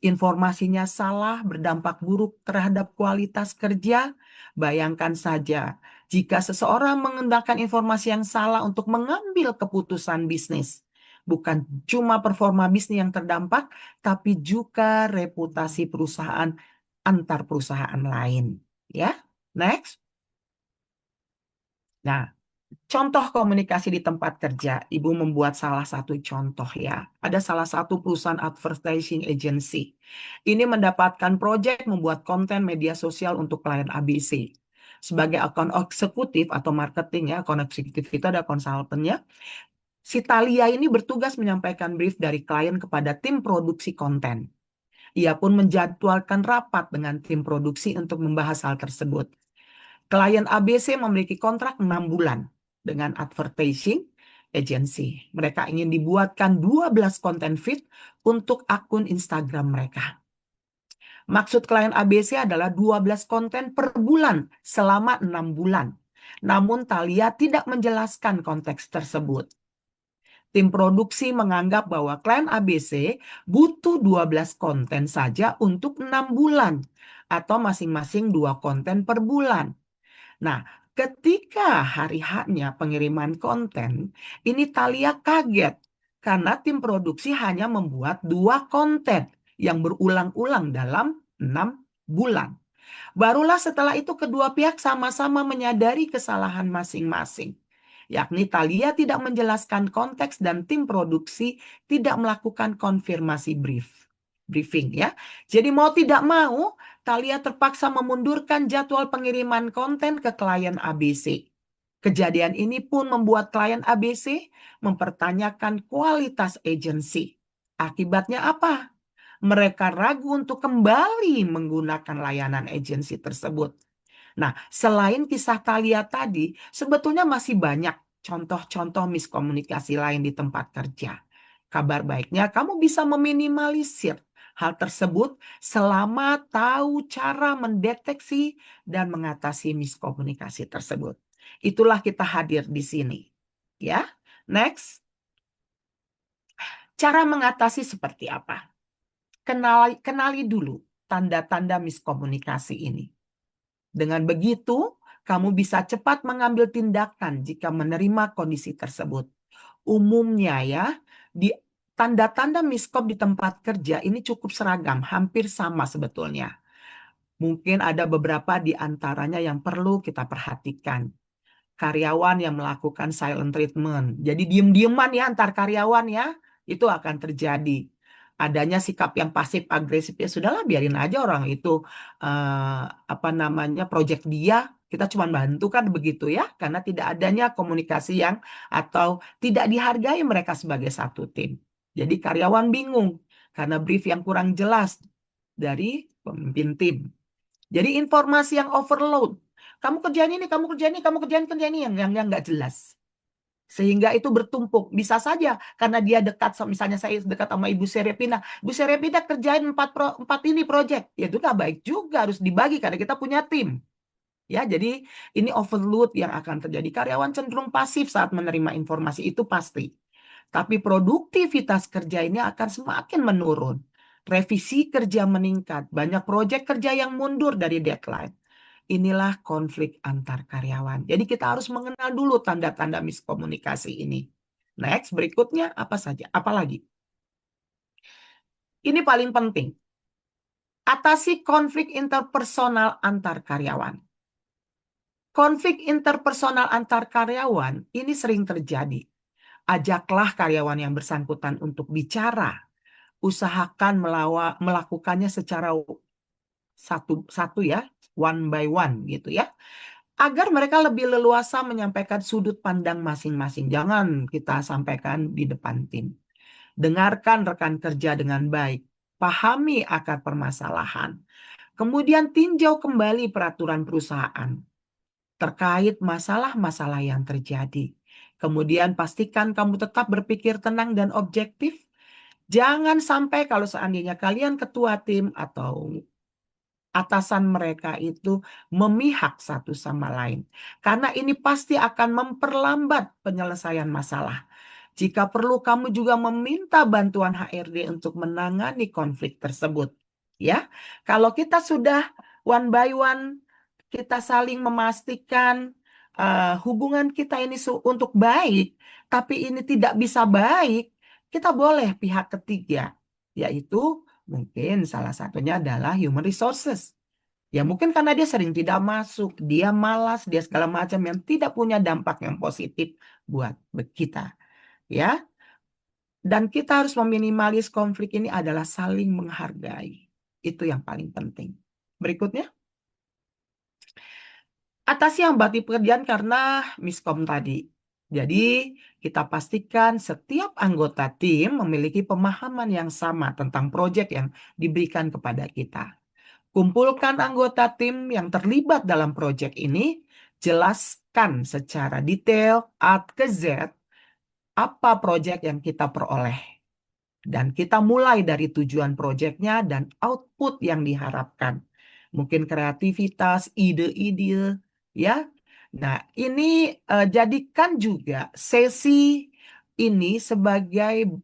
informasinya salah, berdampak buruk terhadap kualitas kerja. Bayangkan saja, jika seseorang menggunakan informasi yang salah untuk mengambil keputusan bisnis, bukan cuma performa bisnis yang terdampak, tapi juga reputasi perusahaan antar perusahaan lain. Ya, next. Nah, contoh komunikasi di tempat kerja, Ibu membuat salah satu contoh ya. Ada salah satu perusahaan advertising agency. Ini mendapatkan proyek membuat konten media sosial untuk klien ABC. Sebagai akun eksekutif atau marketing ya, akun eksekutif itu ada konsultannya. Si Talia ini bertugas menyampaikan brief dari klien kepada tim produksi konten. Ia pun menjadwalkan rapat dengan tim produksi untuk membahas hal tersebut. Klien ABC memiliki kontrak 6 bulan dengan advertising agency. Mereka ingin dibuatkan 12 konten feed untuk akun Instagram mereka. Maksud klien ABC adalah 12 konten per bulan selama 6 bulan. Namun Talia tidak menjelaskan konteks tersebut. Tim produksi menganggap bahwa klien ABC butuh 12 konten saja untuk 6 bulan atau masing-masing 2 konten per bulan. Nah, ketika hari H-nya pengiriman konten, ini Talia kaget karena tim produksi hanya membuat 2 konten yang berulang-ulang dalam 6 bulan. Barulah setelah itu kedua pihak sama-sama menyadari kesalahan masing-masing. Yakni Talia tidak menjelaskan konteks dan tim produksi tidak melakukan konfirmasi briefing ya. Jadi mau tidak mau, Talia terpaksa memundurkan jadwal pengiriman konten ke klien ABC. Kejadian ini pun membuat klien ABC mempertanyakan kualitas agensi. Akibatnya apa? Mereka ragu untuk kembali menggunakan layanan agensi tersebut. Nah, selain kisah Talia tadi, sebetulnya masih banyak contoh-contoh miskomunikasi lain di tempat kerja. Kabar baiknya, kamu bisa meminimalisir hal tersebut selama tahu cara mendeteksi dan mengatasi miskomunikasi tersebut. Itulah kita hadir di sini. Ya, next. Cara mengatasi seperti apa? Kenali dulu tanda-tanda miskomunikasi ini. Dengan begitu, kamu bisa cepat mengambil tindakan jika menerima kondisi tersebut. Umumnya ya, di tanda-tanda miskom di tempat kerja ini cukup seragam, hampir sama sebetulnya. Mungkin ada beberapa di antaranya yang perlu kita perhatikan. Karyawan yang melakukan silent treatment. Jadi diem-dieman ya antar karyawan ya, itu akan terjadi. Adanya sikap yang pasif agresif, ya sudahlah biarin aja orang itu project dia, kita cuma bantu kan begitu ya, karena tidak adanya komunikasi yang atau tidak dihargai mereka sebagai satu tim. Jadi karyawan bingung karena brief yang kurang jelas dari pemimpin tim. Jadi informasi yang overload. Kamu kerjaan ini, kamu kerjaan ini, kamu kerjaan ini yang nggak jelas. Sehingga itu bertumpuk. Bisa saja karena dia dekat, misalnya saya dekat sama Ibu Serepina. Ibu Serepina kerjain 4 ini project. Ya itu nggak baik juga, harus dibagi karena kita punya tim. Ya, jadi ini overload yang akan terjadi. Karyawan cenderung pasif saat menerima informasi itu pasti. Tapi produktivitas kerja ini akan semakin menurun. Revisi kerja meningkat. Banyak proyek kerja yang mundur dari deadline. Inilah konflik antar karyawan. Jadi kita harus mengenal dulu tanda-tanda miskomunikasi ini. Next, berikutnya apa saja? Apalagi? Ini paling penting. Atasi konflik interpersonal antar karyawan. Konflik interpersonal antar karyawan ini sering terjadi. Ajaklah karyawan yang bersangkutan untuk bicara. Usahakan melakukannya secara satu-satu ya, one by one gitu ya. Agar mereka lebih leluasa menyampaikan sudut pandang masing-masing. Jangan kita sampaikan di depan tim. Dengarkan rekan kerja dengan baik. Pahami akar permasalahan. Kemudian tinjau kembali peraturan perusahaan terkait masalah-masalah yang terjadi. Kemudian pastikan kamu tetap berpikir tenang dan objektif. Jangan sampai kalau seandainya kalian ketua tim atau atasan mereka itu memihak satu sama lain. Karena ini pasti akan memperlambat penyelesaian masalah. Jika perlu kamu juga meminta bantuan HRD untuk menangani konflik tersebut. Ya, kalau kita sudah one by one, kita saling memastikan hubungan kita ini untuk baik, tapi ini tidak bisa baik, kita boleh pihak ketiga, yaitu mungkin salah satunya adalah human resources. Ya mungkin karena dia sering tidak masuk, dia malas, dia segala macam yang tidak punya dampak yang positif buat kita. Ya, dan kita harus meminimalis konflik ini adalah saling menghargai. Itu yang paling penting. Berikutnya, atasi hambatan pekerjaan karena miskom tadi. Jadi, kita pastikan setiap anggota tim memiliki pemahaman yang sama tentang proyek yang diberikan kepada kita. Kumpulkan anggota tim yang terlibat dalam proyek ini, jelaskan secara detail A ke Z apa proyek yang kita peroleh. Dan kita mulai dari tujuan proyeknya dan output yang diharapkan. Mungkin kreativitas, ide-ide, ya. Nah, ini jadikan juga sesi ini sebagai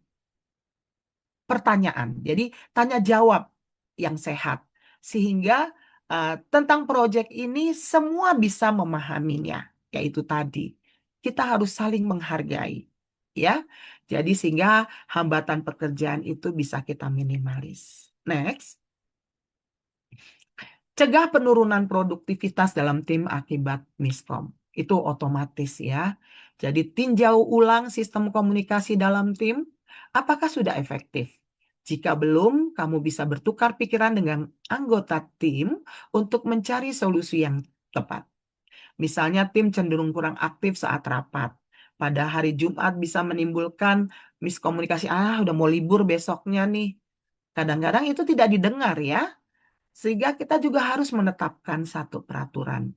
pertanyaan. Jadi, tanya jawab yang sehat. Sehingga tentang proyek ini semua bisa memahaminya. Yaitu tadi, kita harus saling menghargai. Ya, jadi sehingga hambatan pekerjaan itu bisa kita minimalis. Next, cegah penurunan produktivitas dalam tim akibat miskom. Itu otomatis ya. Jadi tinjau ulang sistem komunikasi dalam tim, apakah sudah efektif? Jika belum, kamu bisa bertukar pikiran dengan anggota tim untuk mencari solusi yang tepat. Misalnya tim cenderung kurang aktif saat rapat. Pada hari Jumat bisa menimbulkan miskomunikasi, udah mau libur besoknya nih. Kadang-kadang itu tidak didengar ya. Sehingga kita juga harus menetapkan satu peraturan.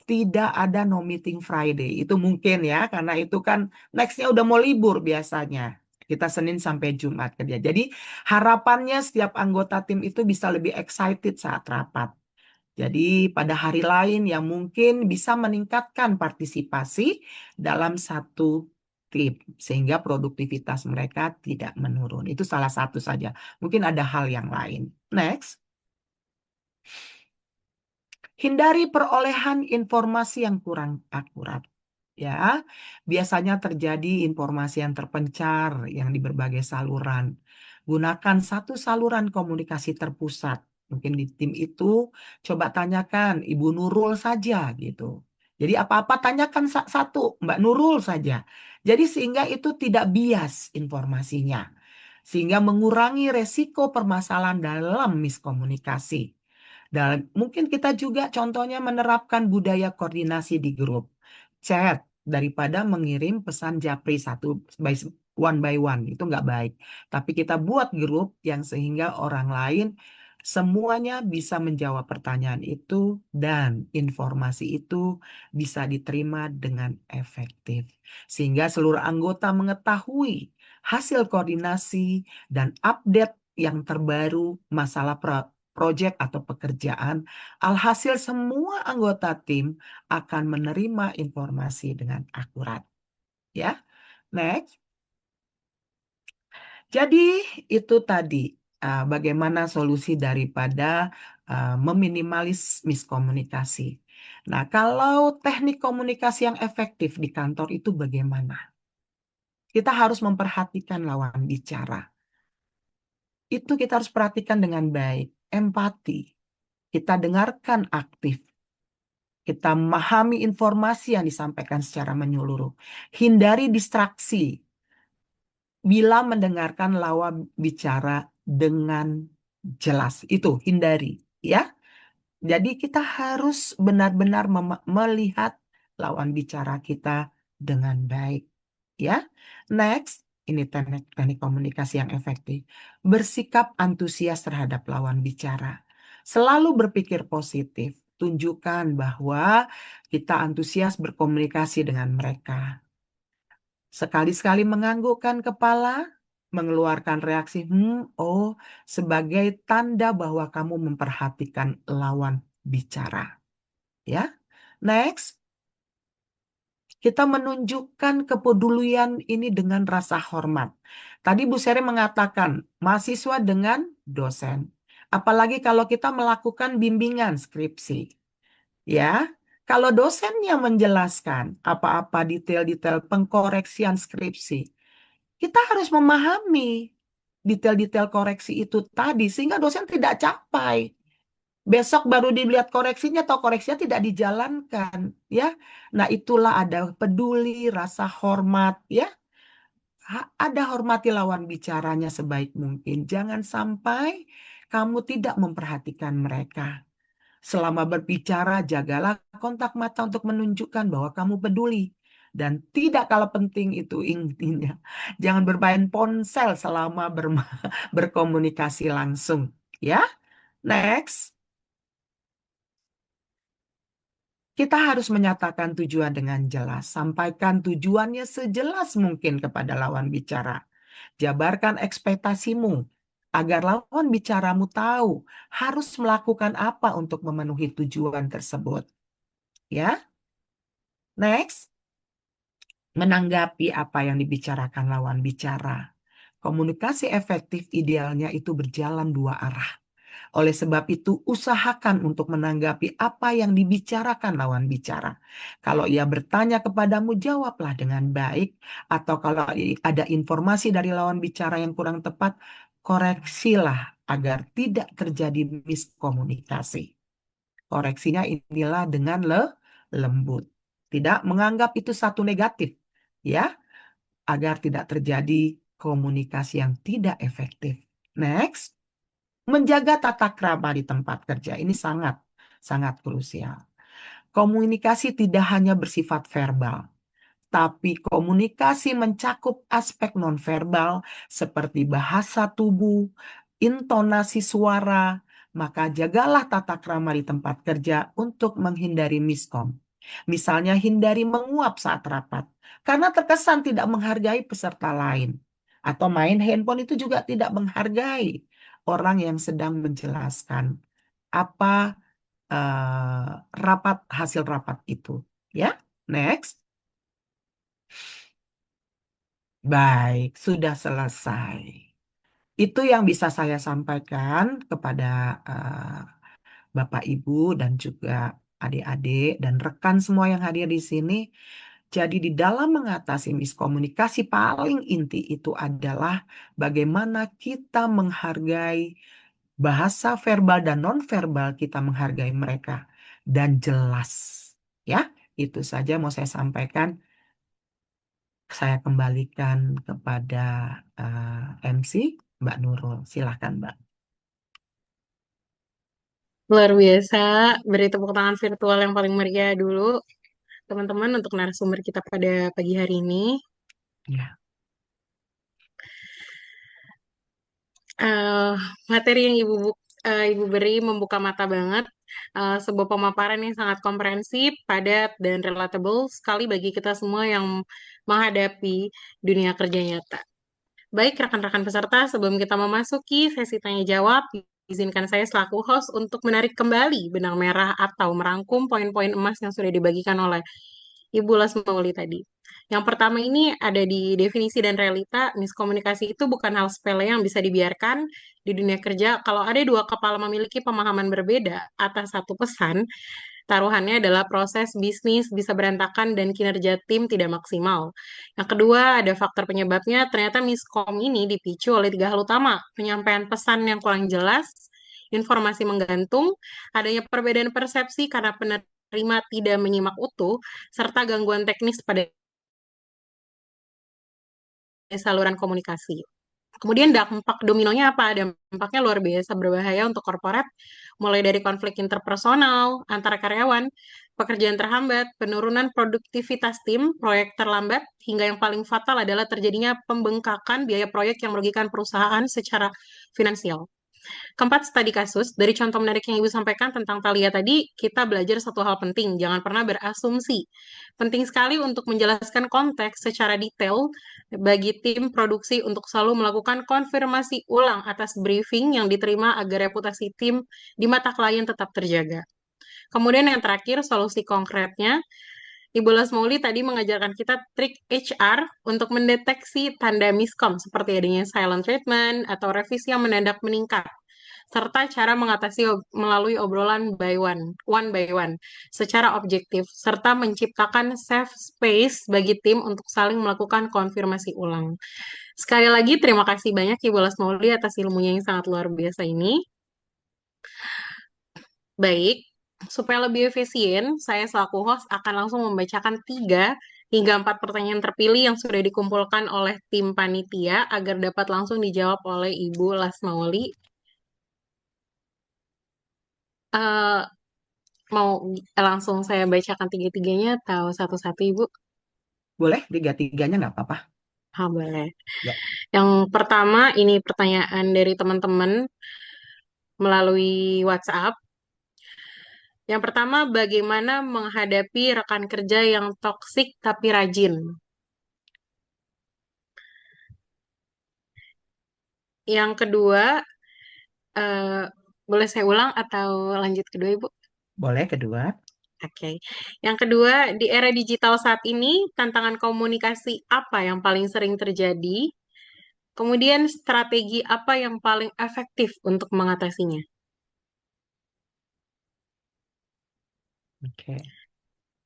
Tidak ada no meeting Friday. Itu mungkin ya, karena itu kan nextnya udah mau libur biasanya. Kita Senin sampai Jumat kerja. Jadi harapannya setiap anggota tim itu bisa lebih excited saat rapat. Jadi pada hari lain yang mungkin bisa meningkatkan partisipasi dalam satu tim. Sehingga produktivitas mereka tidak menurun. Itu salah satu saja. Mungkin ada hal yang lain. Next. Hindari perolehan informasi yang kurang akurat. Ya, biasanya terjadi informasi yang terpencar yang di berbagai saluran. Gunakan satu saluran komunikasi terpusat. Mungkin di tim itu coba tanyakan Ibu Nurul saja gitu. Jadi apa-apa tanyakan satu Mbak Nurul saja. Jadi sehingga itu tidak bias informasinya. Sehingga mengurangi resiko permasalahan dalam miskomunikasi. Dan mungkin kita juga contohnya menerapkan budaya koordinasi di grup chat daripada mengirim pesan japri one by one. Itu nggak baik. Tapi kita buat grup yang sehingga orang lain semuanya bisa menjawab pertanyaan itu dan informasi itu bisa diterima dengan efektif. Sehingga seluruh anggota mengetahui hasil koordinasi dan update yang terbaru masalah proyek atau pekerjaan. Alhasil semua anggota tim akan menerima informasi dengan akurat. Ya, next. Jadi itu tadi bagaimana solusi daripada meminimalis miskomunikasi. Nah, kalau teknik komunikasi yang efektif di kantor itu bagaimana? Kita harus memperhatikan lawan bicara. Itu kita harus perhatikan dengan baik. empati, kita dengarkan aktif, kita memahami informasi yang disampaikan secara menyeluruh. Hindari distraksi bila mendengarkan lawan bicara dengan jelas. Itu hindari, ya. Jadi kita harus benar-benar melihat lawan bicara kita dengan baik. Ya. Next, ini teknik komunikasi yang efektif. Bersikap antusias terhadap lawan bicara. Selalu berpikir positif. Tunjukkan bahwa kita antusias berkomunikasi dengan mereka. Sekali-sekali menganggukkan kepala, mengeluarkan reaksi oh, sebagai tanda bahwa kamu memperhatikan lawan bicara. Ya. Next, kita menunjukkan kepedulian ini dengan rasa hormat. Tadi Bu Seri mengatakan mahasiswa dengan dosen. Apalagi kalau kita melakukan bimbingan skripsi. Ya, kalau dosennya menjelaskan apa-apa detail-detail pengkoreksian skripsi, kita harus memahami detail-detail koreksi itu tadi sehingga dosen tidak capai. Besok baru dilihat koreksinya atau koreksinya tidak dijalankan, ya. Nah, itulah ada peduli, rasa hormat, ya. Ada hormati lawan bicaranya sebaik mungkin. Jangan sampai kamu tidak memperhatikan mereka. Selama berbicara, jagalah kontak mata untuk menunjukkan bahwa kamu peduli. Dan tidak kalah penting itu intinya. Jangan bermain ponsel selama berkomunikasi langsung. Ya, next. Kita harus menyatakan tujuan dengan jelas. Sampaikan tujuannya sejelas mungkin kepada lawan bicara. Jabarkan ekspektasimu agar lawan bicaramu tahu harus melakukan apa untuk memenuhi tujuan tersebut. Ya, next. Menanggapi apa yang dibicarakan lawan bicara. Komunikasi efektif idealnya itu berjalan dua arah. Oleh sebab itu, usahakan untuk menanggapi apa yang dibicarakan lawan bicara. Kalau ia bertanya kepadamu, jawablah dengan baik. Atau kalau ada informasi dari lawan bicara yang kurang tepat, koreksilah agar tidak terjadi miskomunikasi. Koreksinya inilah dengan lembut. Tidak menganggap itu satu negatif, ya, agar tidak terjadi komunikasi yang tidak efektif. Next. Menjaga tata krama di tempat kerja ini sangat krusial. Komunikasi tidak hanya bersifat verbal, tapi komunikasi mencakup aspek nonverbal seperti bahasa tubuh, intonasi suara. Maka jagalah tata krama di tempat kerja untuk menghindari miskom. Misalnya hindari menguap saat rapat, karena terkesan tidak menghargai peserta lain. Atau main handphone itu juga tidak menghargai orang yang sedang menjelaskan apa hasil rapat itu. Ya, next. Baik, sudah selesai. Itu yang bisa saya sampaikan kepada Bapak Ibu dan juga adik-adik dan rekan semua yang hadir di sini. Jadi di dalam mengatasi miskomunikasi paling inti itu adalah bagaimana kita menghargai bahasa verbal dan nonverbal, kita menghargai mereka dan jelas. Ya, itu saja mau saya sampaikan. Saya kembalikan kepada MC Mbak Nurul. Silakan, Mbak. Luar biasa, beri tepuk tangan virtual yang paling meriah dulu, teman-teman, untuk narasumber kita pada pagi hari ini. Ya. Eh, Materi yang Ibu beri membuka mata banget. Sebuah pemaparan yang sangat komprehensif, padat, dan relatable sekali bagi kita semua yang menghadapi dunia kerja nyata. Baik, rekan-rekan peserta, sebelum kita memasuki sesi tanya jawab, izinkan saya selaku host untuk menarik kembali benang merah atau merangkum poin-poin emas yang sudah dibagikan oleh Ibu Lasmauli tadi. Yang pertama ini ada di definisi dan realita, miskomunikasi itu bukan hal sepele yang bisa dibiarkan di dunia kerja. Kalau ada dua kepala memiliki pemahaman berbeda atas satu pesan, taruhannya adalah proses bisnis bisa berantakan dan kinerja tim tidak maksimal. Yang kedua, ada faktor penyebabnya. Ternyata miskom ini dipicu oleh tiga hal utama. Penyampaian pesan yang kurang jelas, informasi menggantung, adanya perbedaan persepsi karena penerima tidak menyimak utuh, serta gangguan teknis pada saluran komunikasi. Kemudian dampak dominonya apa? Dampaknya luar biasa berbahaya untuk korporat, mulai dari konflik interpersonal, antara karyawan, pekerjaan terhambat, penurunan produktivitas tim, proyek terlambat, hingga yang paling fatal adalah terjadinya pembengkakan biaya proyek yang merugikan perusahaan secara finansial. Keempat, studi kasus. Dari contoh menarik yang Ibu sampaikan tentang Thalia tadi, kita belajar satu hal penting, jangan pernah berasumsi. Penting sekali untuk menjelaskan konteks secara detail bagi tim produksi untuk selalu melakukan konfirmasi ulang atas briefing yang diterima agar reputasi tim di mata klien tetap terjaga. Kemudian yang terakhir, solusi konkretnya. Ibu Lasmauli tadi mengajarkan kita trik HR untuk mendeteksi tanda miskom seperti adanya silent treatment atau revisi yang mendadak meningkat, serta cara mengatasi melalui obrolan one by one, secara objektif, serta menciptakan safe space bagi tim untuk saling melakukan konfirmasi ulang. Sekali lagi, terima kasih banyak Ibu Lasmauli atas ilmunya yang sangat luar biasa ini. Baik, supaya lebih efisien, saya selaku host akan langsung membacakan 3 hingga 4 pertanyaan terpilih yang sudah dikumpulkan oleh tim panitia agar dapat langsung dijawab oleh Ibu Lasmauli. Eh, mau langsung saya bacakan 3-tiganya atau satu-satu, Ibu? Boleh, 3-tiganya nggak apa-apa. Boleh. Ya. Yang pertama, ini pertanyaan dari teman-teman melalui WhatsApp. Yang pertama, bagaimana menghadapi rekan kerja yang toksik tapi rajin? Yang kedua, eh, boleh saya ulang atau lanjut kedua, Ibu? Boleh kedua. Oke. Yang kedua, di era digital saat ini, tantangan komunikasi apa yang paling sering terjadi? Kemudian, strategi apa yang paling efektif untuk mengatasinya? Oke.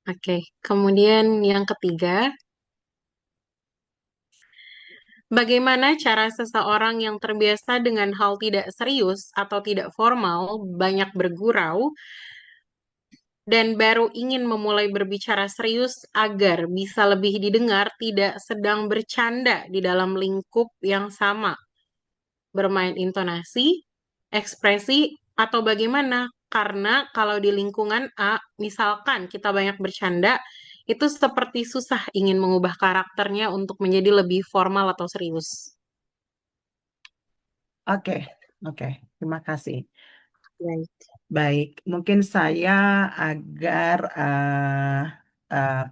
Oke. Kemudian yang ketiga, bagaimana cara seseorang yang terbiasa dengan hal tidak serius atau tidak formal, banyak bergurau, dan baru ingin memulai berbicara serius agar bisa lebih didengar, tidak sedang bercanda di dalam lingkup yang sama, bermain intonasi, ekspresi, atau bagaimana? Karena kalau di lingkungan A, misalkan kita banyak bercanda, itu seperti susah ingin mengubah karakternya untuk menjadi lebih formal atau serius. Oke. Oke. Terima kasih. Baik. Baik, mungkin saya agar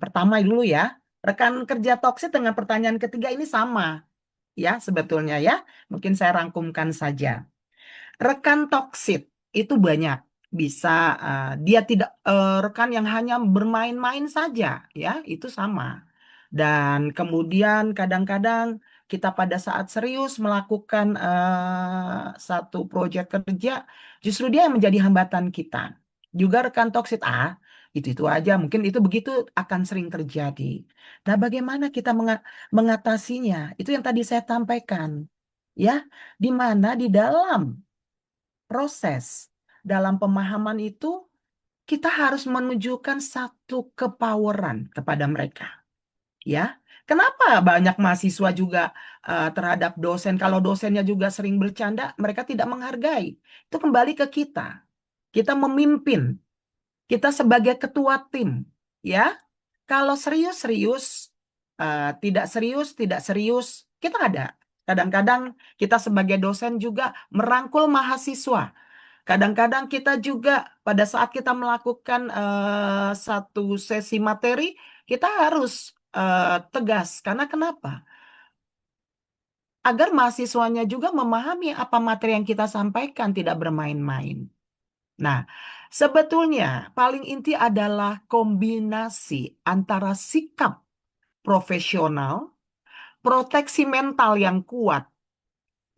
pertama dulu ya, rekan kerja toksik dengan pertanyaan ketiga ini sama ya sebetulnya ya. Mungkin saya rangkumkan saja. Rekan toksik itu banyak. Bisa dia tidak rekan yang hanya bermain-main saja ya, itu sama. Dan kemudian kadang-kadang kita pada saat serius melakukan satu proyek kerja, justru dia yang menjadi hambatan kita. Juga rekan toksik itu aja, mungkin itu begitu akan sering terjadi. Nah, bagaimana kita mengatasinya? Itu yang tadi saya sampaikan, ya, di mana di dalam proses, dalam pemahaman itu kita harus menunjukkan satu kepoweran kepada mereka. Ya, kenapa banyak mahasiswa juga terhadap dosen, kalau dosennya juga sering bercanda, mereka tidak menghargai. Itu kembali ke kita. Kita memimpin, kita sebagai ketua tim, ya. Kalau serius-serius, tidak serius, kita ada. Kadang-kadang kita sebagai dosen juga merangkul mahasiswa. Kadang-kadang kita juga pada saat kita melakukan satu sesi materi, kita harus tegas. Karena kenapa? Agar mahasiswanya juga memahami apa materi yang kita sampaikan, tidak bermain-main. Nah, sebetulnya paling inti adalah kombinasi antara sikap profesional, proteksi mental yang kuat,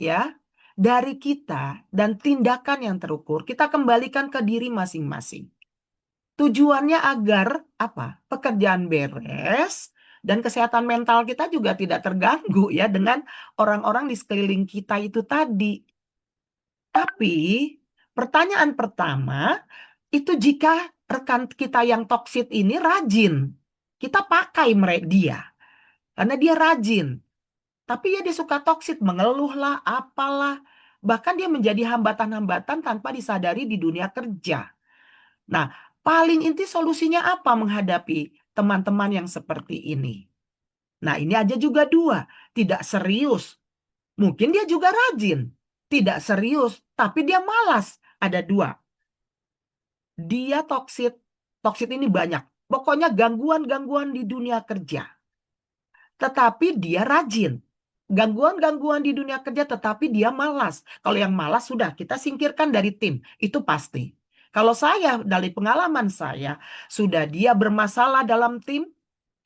ya, dari kita dan tindakan yang terukur. Kita kembalikan ke diri masing-masing. Tujuannya agar apa? Pekerjaan beres dan kesehatan mental kita juga tidak terganggu ya dengan orang-orang di sekeliling kita itu tadi. Tapi Pertanyaan pertama, itu jika rekan kita yang toksit ini rajin, kita pakai dia. Karena dia rajin. Tapi ya dia suka toksit, mengeluh lah, apalah. Bahkan dia menjadi hambatan-hambatan tanpa disadari di dunia kerja. Nah, paling inti solusinya apa menghadapi teman-teman yang seperti ini? Nah, ini aja juga dua. Tidak serius. Mungkin dia juga rajin. Tidak serius, tapi dia malas. Ada dua. Dia toksit. Toksit ini banyak. Pokoknya gangguan-gangguan di dunia kerja. Tetapi dia rajin. Gangguan-gangguan di dunia kerja tetapi dia malas. Kalau yang malas sudah kita singkirkan dari tim. Itu pasti. Kalau saya dari pengalaman saya, sudah dia bermasalah dalam tim,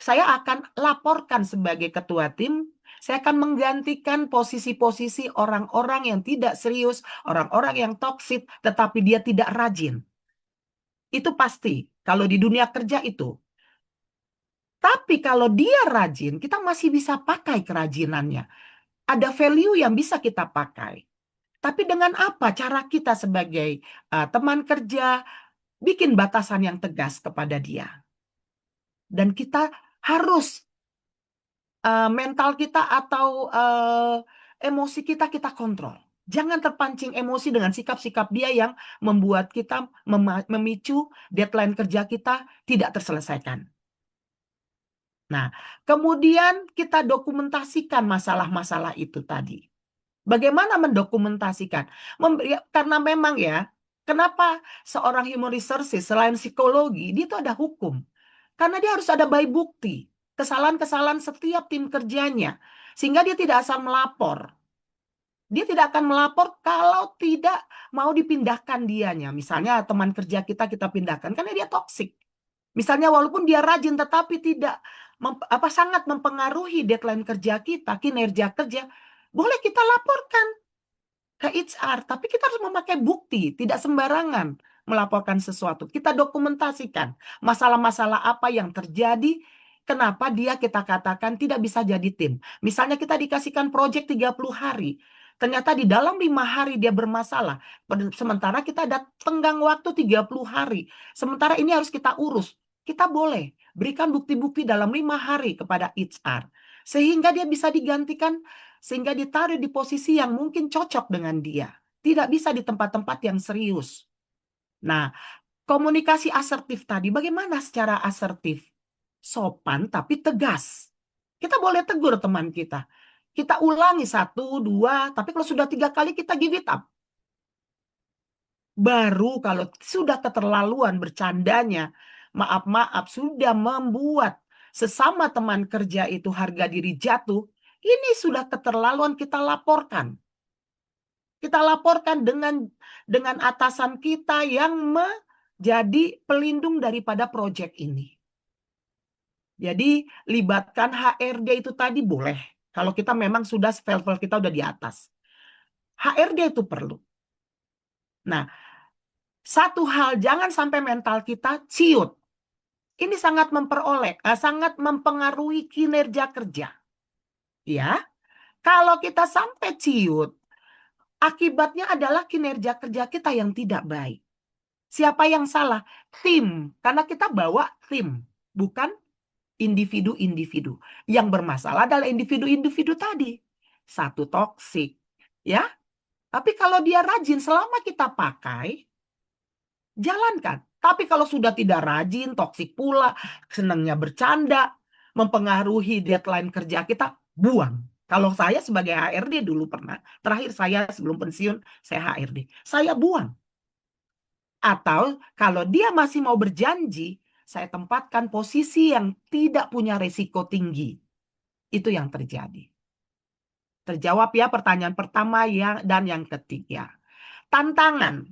saya akan laporkan sebagai ketua tim. Saya akan menggantikan posisi-posisi orang-orang yang tidak serius, orang-orang yang toksit, tetapi dia tidak rajin. Itu pasti. Kalau di dunia kerja itu. Tapi kalau dia rajin, kita masih bisa pakai kerajinannya. Ada value yang bisa kita pakai. Tapi dengan apa cara kita sebagai teman kerja bikin batasan yang tegas kepada dia. Dan kita harus mental kita atau emosi kita kontrol. Jangan terpancing emosi dengan sikap-sikap dia yang membuat kita memicu deadline kerja kita tidak terselesaikan. Nah, kemudian kita dokumentasikan masalah-masalah itu tadi. Bagaimana mendokumentasikan? Karena memang ya, kenapa seorang human resources selain psikologi, dia itu ada hukum. Karena dia harus ada bayi bukti. Kesalahan-kesalahan setiap tim kerjanya. Sehingga dia tidak asal melapor. Dia tidak akan melapor kalau tidak mau dipindahkan dianya. Misalnya teman kerja kita pindahkan karena dia toksik. Misalnya walaupun dia rajin tetapi tidak sangat mempengaruhi deadline kerja kita, kinerja kerja, boleh kita laporkan ke HR, tapi kita harus memakai bukti, tidak sembarangan melaporkan sesuatu. Kita dokumentasikan masalah-masalah apa yang terjadi, kenapa dia kita katakan tidak bisa jadi tim. Misalnya kita dikasihkan proyek 30 hari, ternyata di dalam 5 hari dia bermasalah, sementara kita ada tenggang waktu 30 hari, sementara ini harus kita urus. Kita boleh berikan bukti-bukti dalam 5 hari kepada HR. Sehingga dia bisa digantikan, sehingga ditaruh di posisi yang mungkin cocok dengan dia. Tidak bisa di tempat-tempat yang serius. Nah, komunikasi asertif tadi, bagaimana secara asertif? Sopan tapi tegas. Kita boleh tegur teman kita. Kita ulangi 1, 2, tapi kalau sudah 3 kali kita give it up. Baru kalau sudah keterlaluan bercandanya, maaf-maaf, sudah membuat sesama teman kerja itu harga diri jatuh, ini sudah keterlaluan, kita laporkan. Kita laporkan dengan atasan kita yang menjadi pelindung daripada proyek ini. Jadi libatkan HRD itu tadi boleh. Kalau kita memang sudah level kita udah di atas. HRD itu perlu. Nah, satu hal, jangan sampai mental kita ciut. Ini sangat sangat mempengaruhi kinerja kerja. Ya, kalau kita sampai ciut, akibatnya adalah kinerja kerja kita yang tidak baik. Siapa yang salah? Tim, karena kita bawa tim, bukan individu-individu. Yang bermasalah adalah individu-individu tadi. Satu toksik, ya. Tapi kalau dia rajin, selama kita pakai, jalankan. Tapi kalau sudah tidak rajin, toksik pula, senangnya bercanda, mempengaruhi deadline kerja kita, buang. Kalau saya sebagai HRD dulu pernah, terakhir saya sebelum pensiun, saya HRD. Saya buang. Atau kalau dia masih mau berjanji, saya tempatkan posisi yang tidak punya resiko tinggi. Itu yang terjadi. Terjawab ya pertanyaan pertama dan yang ketiga. Tantangan.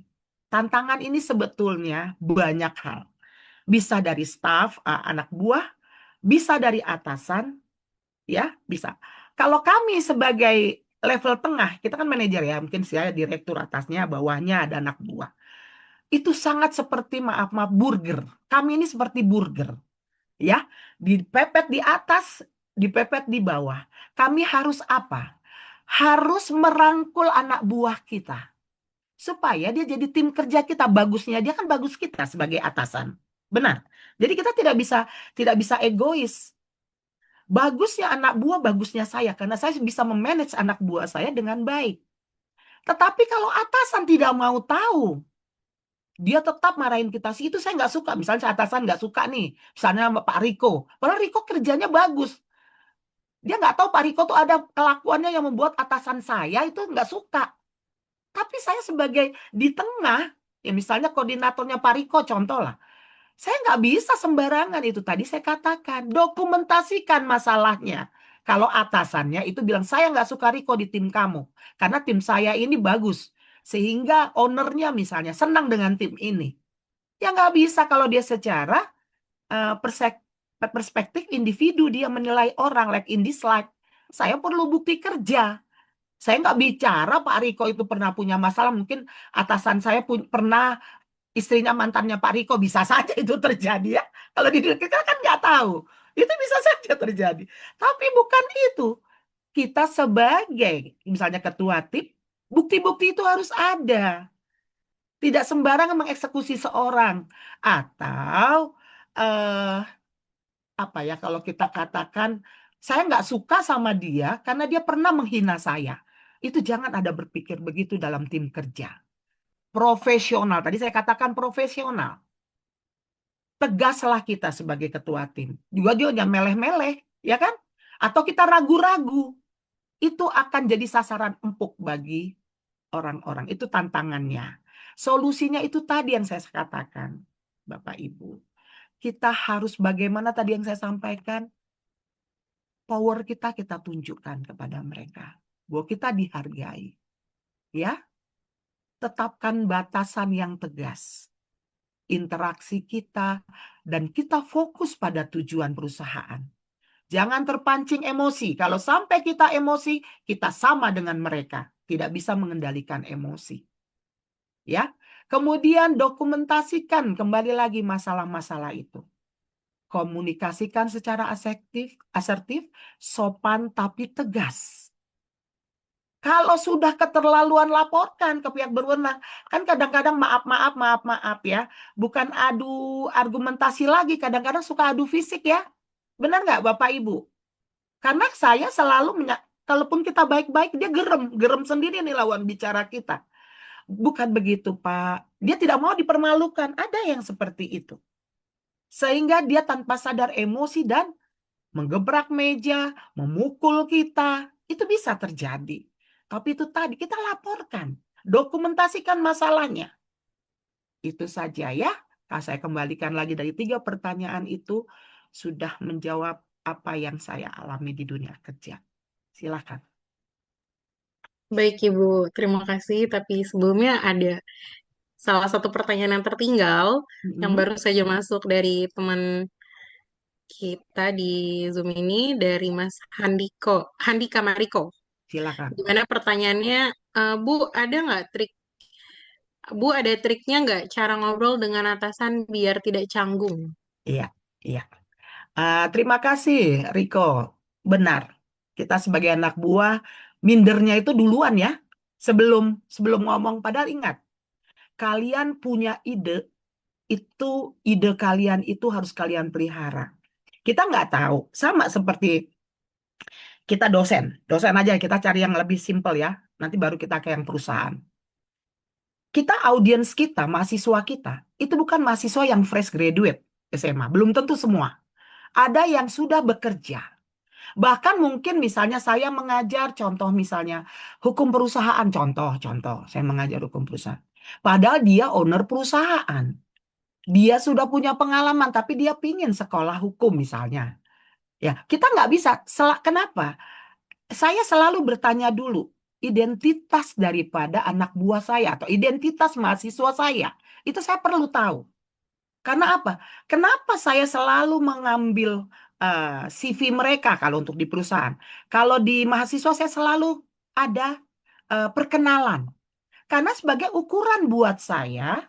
Tantangan ini sebetulnya banyak hal. Bisa dari staf, anak buah, bisa dari atasan, ya bisa. Kalau kami sebagai level tengah, kita kan manajer ya, mungkin saya direktur, atasnya, bawahnya ada anak buah. Itu sangat seperti maaf burger. Kami ini seperti burger, ya, dipepet di atas, dipepet di bawah. Kami harus apa? Harus merangkul anak buah kita supaya dia jadi tim kerja kita. Bagusnya dia kan bagus kita sebagai atasan. Benar. Jadi kita tidak bisa egois. Bagusnya anak buah, bagusnya saya karena saya bisa memanage anak buah saya dengan baik. Tetapi kalau atasan tidak mau tahu, dia tetap marahin kita sih, itu saya nggak suka. Misalnya atasan nggak suka nih, misalnya sama Pak Riko. Padahal Riko kerjanya bagus. Dia nggak tahu Pak Riko tuh ada kelakuannya yang membuat atasan saya itu nggak suka. Tapi saya sebagai di tengah, ya misalnya koordinatornya Pak Riko contoh lah. Saya nggak bisa sembarangan, itu tadi saya katakan. Dokumentasikan masalahnya. Kalau atasannya itu bilang, saya nggak suka Riko di tim kamu. Karena tim saya ini bagus. Sehingga ownernya misalnya senang dengan tim ini. Ya nggak bisa kalau dia secara eh, persek- perspektif individu dia menilai orang like in dislike. Saya perlu bukti kerja. Saya nggak bicara Pak Riko itu pernah punya masalah. Mungkin atasan saya pernah istrinya mantannya Pak Riko, bisa saja itu terjadi ya. Kalau di dunia kita kan nggak tahu. Itu bisa saja terjadi. Tapi bukan itu. Kita sebagai misalnya ketua tim, bukti-bukti itu harus ada. Tidak sembarangan mengeksekusi seorang. Atau eh, apa ya kalau kita katakan, saya nggak suka sama dia karena dia pernah menghina saya. Itu jangan ada berpikir begitu dalam tim kerja. Profesional, tadi saya katakan profesional. Tegaslah kita sebagai ketua tim. Juga dia jangan meleh-meleh, ya kan? Atau kita ragu-ragu. Itu akan jadi sasaran empuk bagi orang-orang. Itu tantangannya. Solusinya itu tadi yang saya katakan, Bapak Ibu. Kita harus bagaimana tadi yang saya sampaikan, power kita tunjukkan kepada mereka. Bahwa kita dihargai. Ya, tetapkan batasan yang tegas. Interaksi kita, dan kita fokus pada tujuan perusahaan. Jangan terpancing emosi. Kalau sampai kita emosi, kita sama dengan mereka. Tidak bisa mengendalikan emosi. Ya. Kemudian dokumentasikan kembali lagi masalah-masalah itu. Komunikasikan secara asertif, sopan tapi tegas. Kalau sudah keterlaluan laporkan ke pihak berwenang. Kan kadang-kadang maaf ya. Bukan adu argumentasi lagi. Kadang-kadang suka adu fisik ya. Benar nggak Bapak Ibu? Karena saya selalu, kalaupun kita baik-baik, dia gerem sendiri nih lawan bicara kita. Bukan begitu Pak. Dia tidak mau dipermalukan. Ada yang seperti itu. Sehingga dia tanpa sadar emosi dan menggebrak meja, memukul kita. Itu bisa terjadi. Tapi itu tadi kita laporkan. Dokumentasikan masalahnya. Itu saja ya. Kalau saya kembalikan lagi dari 3 pertanyaan itu, sudah menjawab apa yang saya alami di dunia kerja. Silakan. Baik, Ibu. Terima kasih. Tapi sebelumnya ada salah satu pertanyaan yang tertinggal yang Mm-mm. baru saja masuk dari teman kita di Zoom ini dari Mas Handika Mariko. Silakan. Gimana pertanyaannya, Bu, ada nggak trik, Bu, ada triknya nggak cara ngobrol dengan atasan biar tidak canggung? Iya, iya. Terima kasih, Riko. Benar. Kita sebagai anak buah, mindernya itu duluan ya. Sebelum sebelum ngomong. Padahal ingat, kalian punya ide, itu ide kalian itu harus kalian pelihara. Kita nggak tahu. Sama seperti kita dosen. Dosen aja, kita cari yang lebih simpel ya. Nanti baru kita ke yang perusahaan. Kita audiens kita, mahasiswa kita, itu bukan mahasiswa yang fresh graduate SMA. Belum tentu semua. Ada yang sudah bekerja. Bahkan mungkin misalnya saya mengajar, contoh misalnya hukum perusahaan, contoh, saya mengajar hukum perusahaan. Padahal dia owner perusahaan. Dia sudah punya pengalaman, tapi dia pingin sekolah hukum misalnya. Ya, kita nggak bisa. Kenapa? Saya selalu bertanya dulu, identitas daripada anak buah saya atau identitas mahasiswa saya. Itu saya perlu tahu. Karena apa? Kenapa saya selalu mengambil CV mereka kalau untuk di perusahaan? Kalau di mahasiswa saya selalu ada perkenalan. Karena sebagai ukuran buat saya,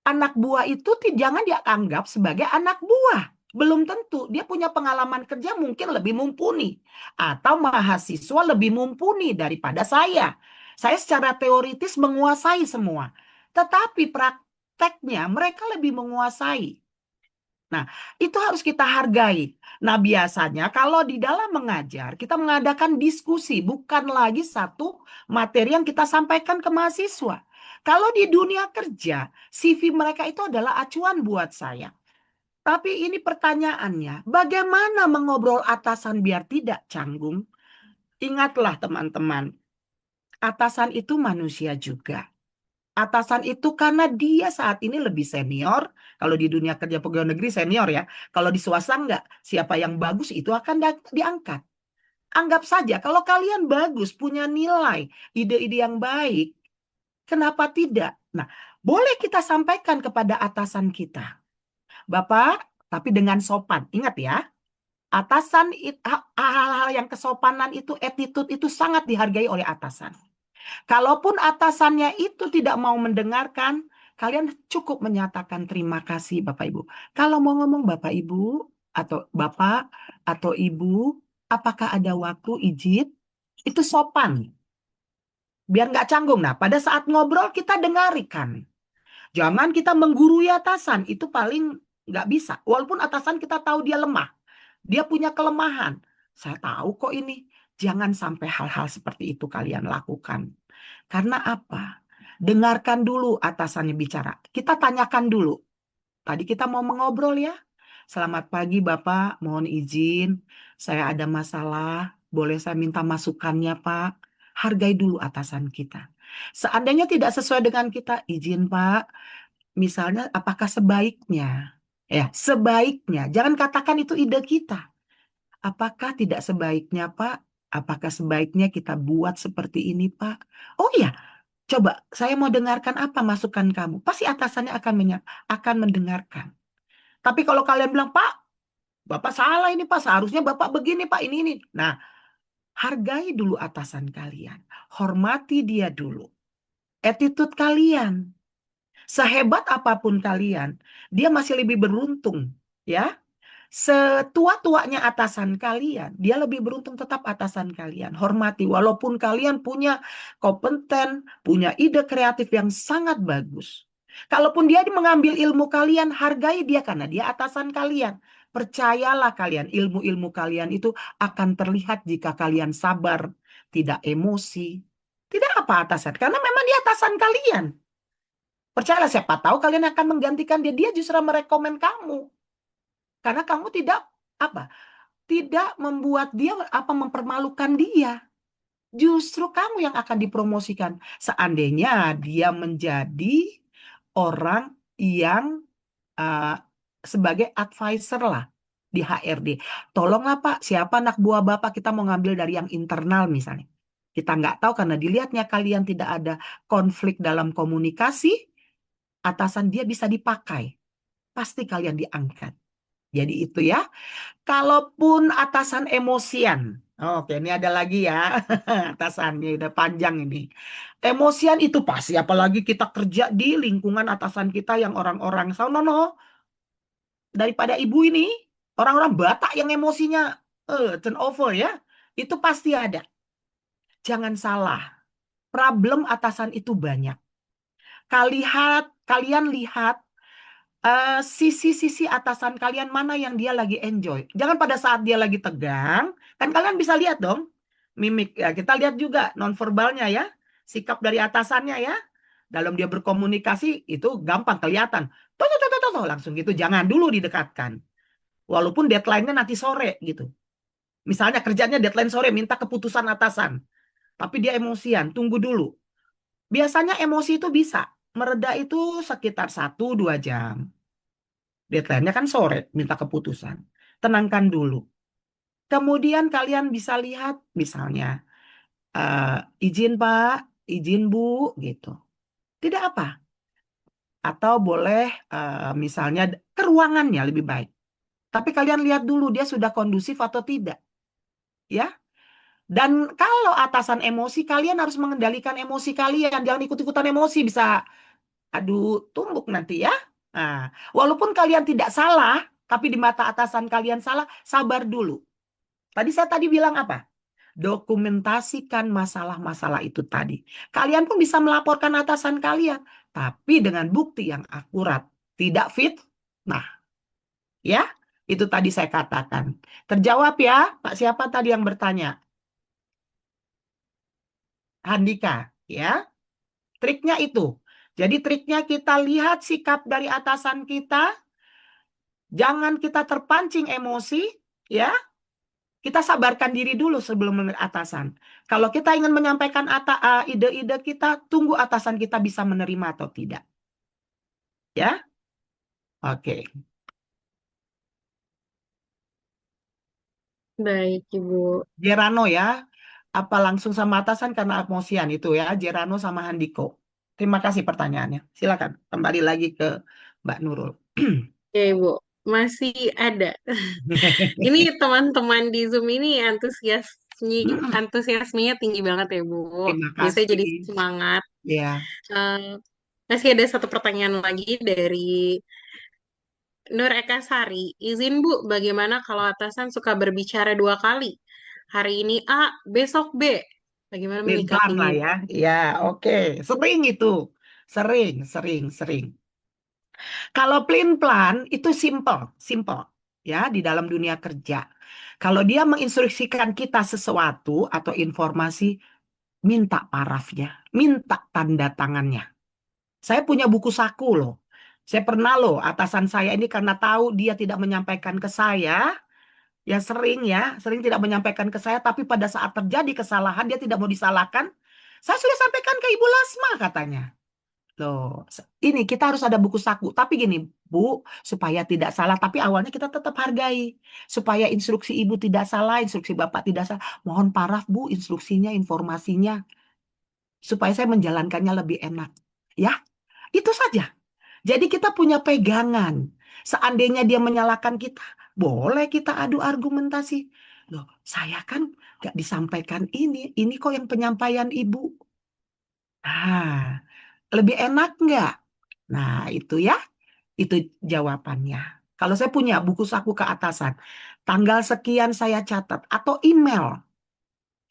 anak buah itu jangan dianggap sebagai anak buah. Belum tentu. Dia punya pengalaman kerja mungkin lebih mumpuni. Atau mahasiswa lebih mumpuni daripada saya. Saya secara teoritis menguasai semua. Tetapi prakteknya mereka lebih menguasai. Nah, itu harus kita hargai. Nah, biasanya kalau di dalam mengajar, kita mengadakan diskusi, bukan lagi satu materi yang kita sampaikan ke mahasiswa. Kalau di dunia kerja, CV mereka itu adalah acuan buat saya. Tapi ini pertanyaannya, bagaimana mengobrol atasan biar tidak canggung? Ingatlah teman-teman, atasan itu manusia juga. Atasan itu karena dia saat ini lebih senior. Kalau di dunia kerja pegawai negeri senior ya. Kalau di swasta enggak. Siapa yang bagus itu akan diangkat. Anggap saja kalau kalian bagus, punya nilai, ide-ide yang baik, kenapa tidak? Nah, boleh kita sampaikan kepada atasan kita. Bapak, tapi dengan sopan. Ingat ya, atasan hal-hal yang kesopanan itu, attitude itu sangat dihargai oleh atasan. Kalaupun atasannya itu tidak mau mendengarkan, kalian cukup menyatakan terima kasih Bapak Ibu. Kalau mau ngomong Bapak Ibu atau Bapak atau Ibu, apakah ada waktu izin? Itu sopan. Biar nggak canggung. Nah, pada saat ngobrol kita dengarkan. Jangan kita menggurui atasan. Itu paling nggak bisa. Walaupun atasan kita tahu dia lemah. Dia punya kelemahan. Saya tahu kok ini. Jangan sampai hal-hal seperti itu kalian lakukan. Karena apa? Dengarkan dulu atasannya bicara. Kita tanyakan dulu. Tadi kita mau mengobrol ya. Selamat pagi Bapak, mohon izin. Saya ada masalah. Boleh saya minta masukannya Pak? Hargai dulu atasan kita. Seandainya tidak sesuai dengan kita, izin Pak. Misalnya apakah sebaiknya? Ya, sebaiknya. Jangan katakan itu ide kita. Apakah tidak sebaiknya Pak? Apakah sebaiknya kita buat seperti ini Pak? Oh iya, coba, saya mau dengarkan apa masukan kamu. Pasti atasannya akan mendengarkan. Tapi kalau kalian bilang, Pak, Bapak salah ini Pak, seharusnya Bapak begini Pak, ini. Nah, hargai dulu atasan kalian. Hormati dia dulu. Attitude kalian. Sehebat apapun kalian, dia masih lebih beruntung. Ya, setua-tuanya atasan kalian, dia lebih beruntung tetap atasan kalian. Hormati, walaupun kalian punya kompeten, punya ide kreatif yang sangat bagus. Kalaupun dia mengambil ilmu kalian, hargai dia karena dia atasan kalian. Percayalah kalian, ilmu-ilmu kalian itu akan terlihat jika kalian sabar, tidak emosi. Tidak apa atasan, karena memang dia atasan kalian. Percayalah, siapa tahu kalian akan menggantikan dia, dia justru merekomen kamu. Karena kamu tidak apa? Tidak membuat dia mempermalukan dia. Justru kamu yang akan dipromosikan. Seandainya dia menjadi orang yang sebagai advisor lah di HRD. Tolonglah Pak, siapa anak buah Bapak, kita mau ngambil dari yang internal misalnya. Kita nggak tahu karena dilihatnya kalian tidak ada konflik dalam komunikasi, atasan dia bisa dipakai. Pasti kalian diangkat. Jadi itu ya. Kalaupun atasan emosian. Oke, ini ada lagi ya. Atasannya udah panjang ini. Emosian itu pasti, apalagi kita kerja di lingkungan atasan kita yang orang-orang no. Daripada ibu ini, orang-orang Batak yang emosinya turnover ya. Itu pasti ada. Jangan salah. Problem atasan itu banyak. Kalian lihat sisi-sisi atasan kalian mana yang dia lagi enjoy. Jangan pada saat dia lagi tegang, kan kalian bisa lihat dong mimik ya. Kita lihat juga nonverbalnya ya, sikap dari atasannya ya. Dalam dia berkomunikasi itu gampang kelihatan. Tuh, langsung gitu. Jangan dulu didekatkan. Walaupun deadline-nya nanti sore gitu. Misalnya kerjanya deadline sore, minta keputusan atasan. Tapi dia emosian, tunggu dulu. Biasanya emosi itu bisa mereda itu sekitar 1-2 jam. Deadline-nya kan sore, minta keputusan. Tenangkan dulu. Kemudian kalian bisa lihat misalnya, izin Pak, izin Bu, gitu. Tidak apa. Atau boleh misalnya ke ruangannya lebih baik. Tapi kalian lihat dulu dia sudah kondusif atau tidak. Ya. Dan kalau atasan emosi, kalian harus mengendalikan emosi kalian. Jangan ikut-ikutan emosi, bisa adu tumbuk nanti ya. Nah, walaupun kalian tidak salah, tapi di mata atasan kalian salah, sabar dulu. Tadi saya bilang apa? Dokumentasikan masalah-masalah itu tadi. Kalian pun bisa melaporkan atasan kalian, tapi dengan bukti yang akurat. Tidak fit? Nah, ya, itu tadi saya katakan. Terjawab ya, Pak siapa tadi yang bertanya? Handika, ya. Triknya itu. Jadi triknya kita lihat sikap dari atasan kita, jangan kita terpancing emosi, ya. Kita sabarkan diri dulu sebelum menerima atasan. Kalau kita ingin menyampaikan ide-ide kita, tunggu atasan kita bisa menerima atau tidak. Ya, oke. Baik, Ibu. Jerano ya, apa langsung sama atasan karena emosian itu ya, Jerano sama Handiko. Terima kasih pertanyaannya. Silakan kembali lagi ke Mbak Nurul. Oke, Ibu. Masih ada. Ini teman-teman di Zoom ini antusiasmenya tinggi banget ya, Bu. Terima Jadi saya kasih. jadi semangat. Ya, Eh, Masih ada satu pertanyaan lagi dari Nur Eka Sari. Izin Bu, bagaimana kalau atasan suka berbicara dua kali? Hari ini A, besok B. Bagaimana pelin-pelan menyikapinya? lah ya. Ya, oke. Sering itu. Sering, sering, sering. Kalau pelin-pelan itu simple, simple. Ya, di dalam dunia kerja. Kalau dia menginstruksikan kita sesuatu atau informasi, minta parafnya, minta tanda tangannya. Saya punya buku saku loh. Saya pernah loh, atasan saya ini karena tahu dia tidak menyampaikan ke saya, ya, sering tidak menyampaikan ke saya, tapi pada saat terjadi kesalahan, dia tidak mau disalahkan. Saya sudah sampaikan ke Ibu Lasma katanya. Loh, ini kita harus ada buku saku. Tapi gini, Bu, supaya tidak salah, tapi awalnya kita tetap hargai. Supaya instruksi Ibu tidak salah, instruksi Bapak tidak salah. Mohon paraf, Bu, instruksinya, informasinya. Supaya saya menjalankannya lebih enak. Ya, itu saja. Jadi kita punya pegangan. Seandainya dia menyalahkan kita, boleh kita adu argumentasi. Loh, saya kan nggak disampaikan ini kok yang penyampaian Ibu. Ah, lebih enak nggak? Nah, itu jawabannya. Kalau saya punya buku saku ke atasan, tanggal sekian saya catat, atau email.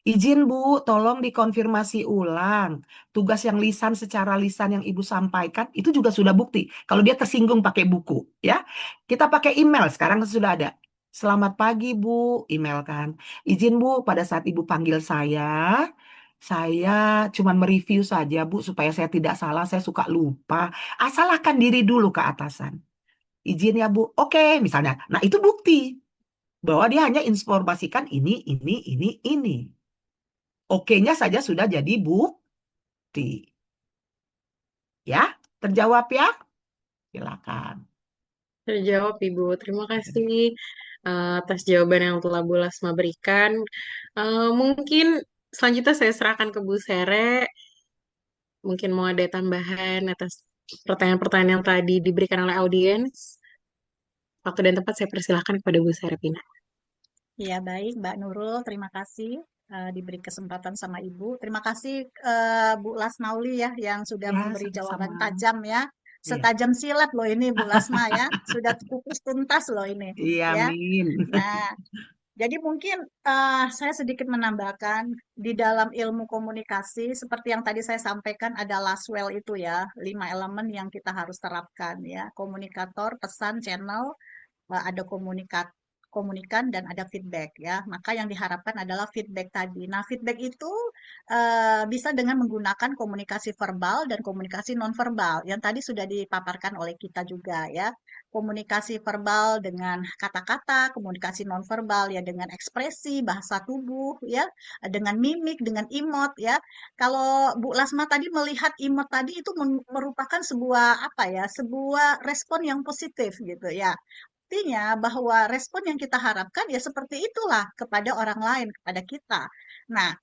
Izin Bu, tolong dikonfirmasi ulang. Tugas yang lisan secara lisan yang Ibu sampaikan, itu juga sudah bukti. Kalau dia tersinggung pakai buku, ya. Kita pakai email, sekarang sudah ada. Selamat pagi Bu, email kan. Izin Bu, pada saat Ibu panggil saya cuma mereview saja Bu, supaya saya tidak salah, saya suka lupa. Asalkan diri dulu ke atasan. Izin ya Bu, oke misalnya. Nah itu bukti bahwa dia hanya informasikan ini. Oke-nya saja sudah jadi bukti. Ya, terjawab ya? Silakan. Terjawab, Ibu. Terima kasih atas jawaban yang telah Bu Lasma berikan. Mungkin selanjutnya saya serahkan ke Bu Sere. Mungkin mau ada tambahan atas pertanyaan-pertanyaan yang tadi diberikan oleh audiens. Waktu dan tempat saya persilahkan kepada Bu Sere Pina. Ya, baik, Mbak Nurul. Terima kasih diberi kesempatan sama Ibu. Terima kasih Bu Lasmauli ya yang sudah Ya, memberi jawaban sama-sama. tajam ya. Iya. Setajam silat loh ini Bu Lasma ya. Sudah kukus tuntas loh ini Iya, ya. Min. Nah, jadi mungkin saya sedikit menambahkan di dalam ilmu komunikasi seperti yang tadi saya sampaikan ada Laswell itu ya, 5 elemen yang kita harus terapkan ya. Komunikator, pesan, channel, ada komunikan dan ada feedback ya. Maka yang diharapkan adalah feedback tadi. Nah, feedback itu bisa dengan menggunakan komunikasi verbal dan komunikasi nonverbal yang tadi sudah dipaparkan oleh kita juga ya. Komunikasi verbal dengan kata-kata, komunikasi nonverbal ya dengan ekspresi, bahasa tubuh ya, dengan mimik, dengan emot ya. Kalau Bu Lasma tadi melihat emot tadi itu merupakan sebuah apa ya, sebuah respon yang positif gitu ya. Artinya bahwa respon yang kita harapkan ya seperti itulah kepada orang lain, kepada kita. Nah,